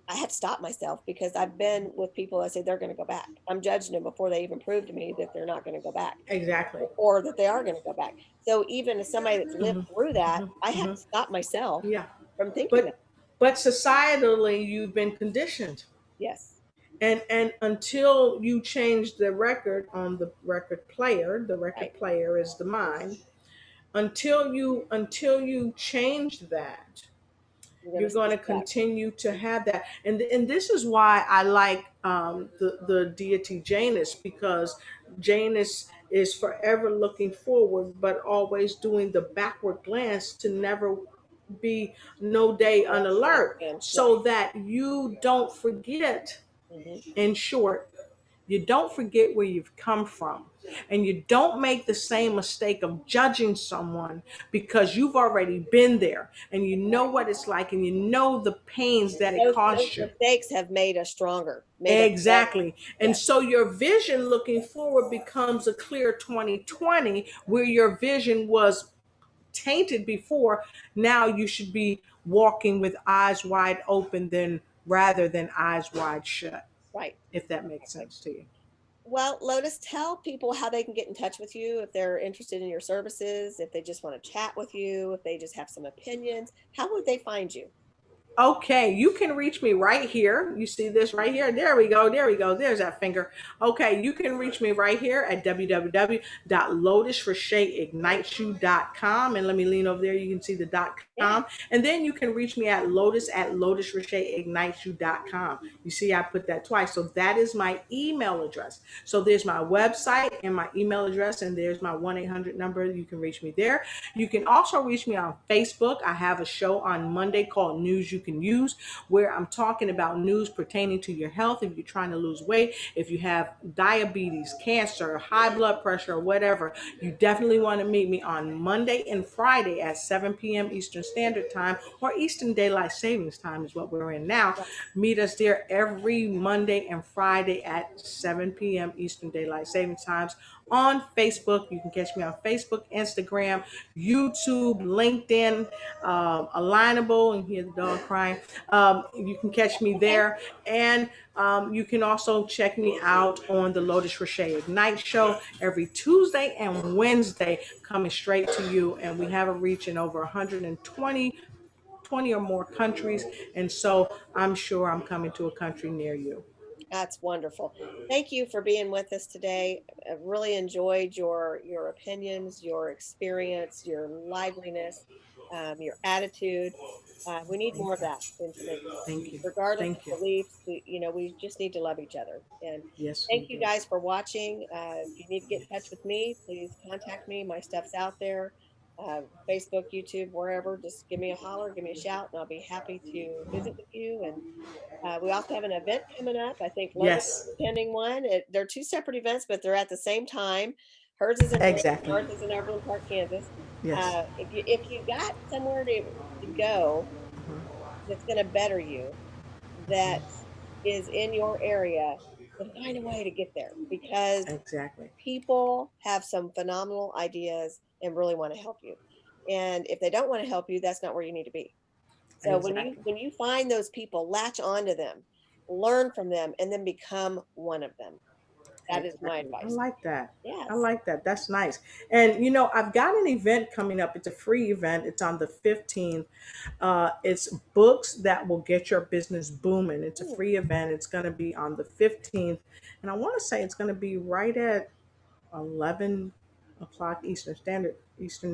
I had to stop myself because I've been with people that say they're going to go back. I'm judging them before they even prove to me that they're not going to go back, Exactly. or that they are going to go back. So even as somebody that's lived Hmm. through that, Hmm. I had Hmm. to stop myself Yeah. from thinking that. But societally, you've been conditioned. Yes, And until you change the record on the record right. player is the mind. Until you change that, You're going you're to stay going to stuck. continue to have that. And this is why I like the deity Janus, because Janus is forever looking forward but always doing the backward glance to never be no day Never change unalert, again. Right. so that you don't forget. Hmm. In short, you don't forget where you've come from. And you don't make the same mistake of judging someone, because you've already been there and you know Right. what it's like and you know the pains that it Those cost you. mistakes have made us stronger, made us better. Exactly. And Yes. so your vision looking forward becomes a clear 2020, where your vision was tainted before. Now you should be walking with eyes wide open, then rather than eyes wide shut, Right. if that makes Exactly. sense to you. Well, Lotus, tell people how they can get in touch with you if they're interested in your services, if they just want to chat with you, if they just have some opinions. How would they find you? Okay, you can reach me right here. You see this right here? There we go. There we go. There's that finger. Okay, you can reach me right here at www.lotusricheignitesyou.com. And let me lean over there. You can see the Yeah. .com. And then you can reach me at lotusricheignitesyou.com. You see, I put that twice. So that is my email address. So there's my website and my email address, and there's my 1-800 number. You can reach me there. You can also reach me on Facebook. I have a show on Monday called News You Can Use, where I'm talking about news pertaining to your health. If you're trying to lose weight, if you have diabetes, cancer, high blood pressure, or whatever, you definitely want to meet me on Monday and Friday at 7 p.m. Eastern Standard Time, or Eastern Daylight Savings Time is what we're in now. Right. Meet us there every Monday and Friday at 7 p.m. Eastern Daylight Savings Times on Facebook. You can catch me on Facebook, Instagram, YouTube, LinkedIn, Alignable, and hear the dog crying. You can catch me Okay. there. And you can also check me out on the Lotus Riche Ignite Show every Tuesday and Wednesday, coming straight to you. And we have a reach in over 120 or more countries. And so I'm sure I'm coming to a country near you. That's wonderful. Thank you for being with us today. I really enjoyed your opinions, your experience, your liveliness, your attitude. We need Thank more of you. that in today's world. Thank you. Regardless Thank you. of beliefs, we just need to love each other. And Yes, we thank you do. guys for watching. If you need to get in touch with me, please contact me. My stuff's out there. Facebook, YouTube, wherever. Just give me a holler, give me a shout, and I'll be happy to visit with you. And we also have an event coming up. I think Lotus Yes, is attending one. They're two separate events, but they're at the same time. Hers is in Richmond, exactly. ours is in Overland Park, Kansas. Yes. If you got somewhere to go that's going to better you, that is in your area, then find a way to get there because Exactly. people have some phenomenal ideas and really want to help you. And if they don't want to help you, that's not where you need to be. So when you Exactly. when you find those people, latch onto them, learn from them, and then become one of them. That is my Exactly. I advice. like that. I Yes. like that. That's nice. And I've got an event coming up. It's a free event. It's on the 15th. It's books that will get your business booming. It's a Mm, free event. It's going to be on the 15th. And I want to say it's going to be right at 11 o'clock Eastern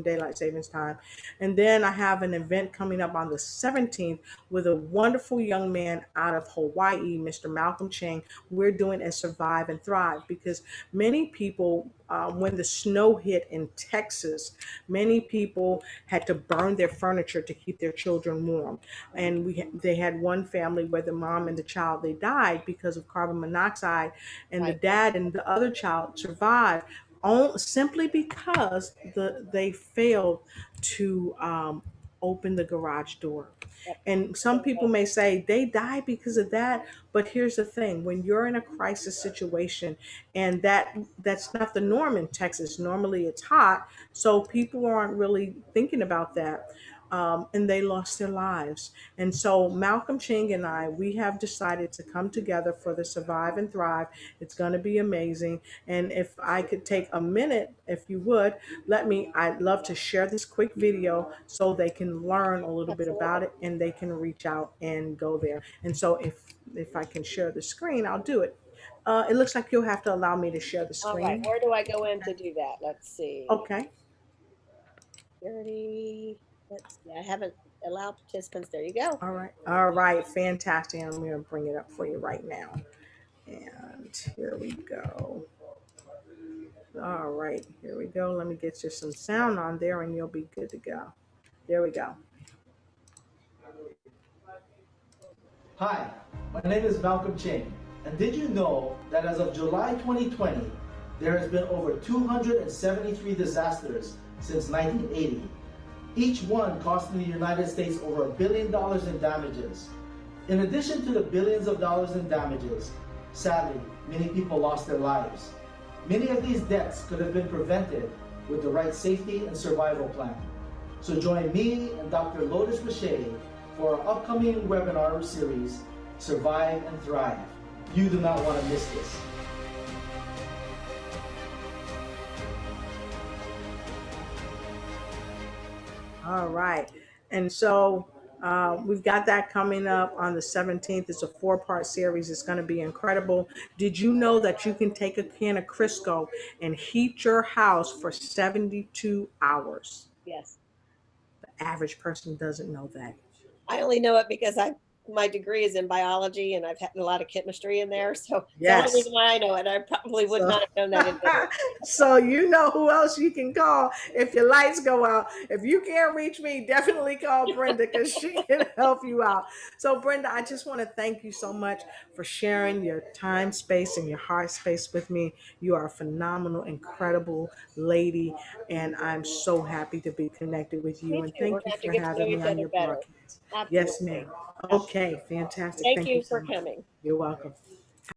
Daylight Savings Time. And then I have an event coming up on the 17th with a wonderful young man out of Hawaii, Mr. Malcolm Chang. We're doing a survive and thrive because many people, when the snow hit in Texas, many people had to burn their furniture to keep their children warm. And they had one family where the mom and the child, they died because of carbon monoxide, and the right. dad and the other child survived simply because they failed to open the garage door. Yep. And some people Bingo. may say they died because of that, but here's the thing: when you're in a crisis situation, and that's not the norm in Texas. Normally, it's hot, so people aren't really thinking about that. And they lost their lives. And so Malcolm Ching and I, we have decided to come together for the Survive and Thrive. It's going to be amazing. And if I could take a minute, if you would, I'd love to share this quick video so they can learn a little bit about Absolutely. it and they can reach out and go there. And so if I can share the screen, I'll do it. It looks like you'll have to allow me to share the All right. screen. Where do I go in to do that? Let's see. Okay. Security. Let's see. I haven't allowed participants. There you go. All right. All right. Fantastic. I'm going to bring it up for you right now. And here we go. All right. Here we go. Let me get you some sound on there and you'll be good to go. There we go. Hi, my name is Malcolm Ching, and did you know that as of July 2020, there has been over 273 disasters since 1980, each one costing the United States over $1 billion in damages. In addition to the billions of dollars in damages, sadly, many people lost their lives. Many of these deaths could have been prevented with the right safety and survival plan. So join me and Dr. Lotus Riche for our upcoming webinar series, Survive and Thrive. You do not want to miss this. All right. And so we've got that coming up on the 17th. It's a 4-part series. It's going to be incredible. Did you know that you can take a can of Crisco and heat your house for 72 hours? Yes. The average person doesn't know that. I only know it because my degree is in biology and I've had a lot of chemistry in there. So it's the only Yes. reason why I know it. I probably would So, not have known that individually. so you know who else you can call if your lights go out. If you can't reach me, definitely call Brenda because she can help you out. So Brenda, I just want to thank you so much for sharing your time space and your heart space with me. You are a phenomenal, incredible lady, and I'm so happy to be connected with you. Me And too. We're thank gonna you have to for get to know having me each on other your better. broadcast. Yes, Absolutely. ma'am. Absolutely. Okay, fantastic. Thank Thank you you so for much. coming. You're welcome.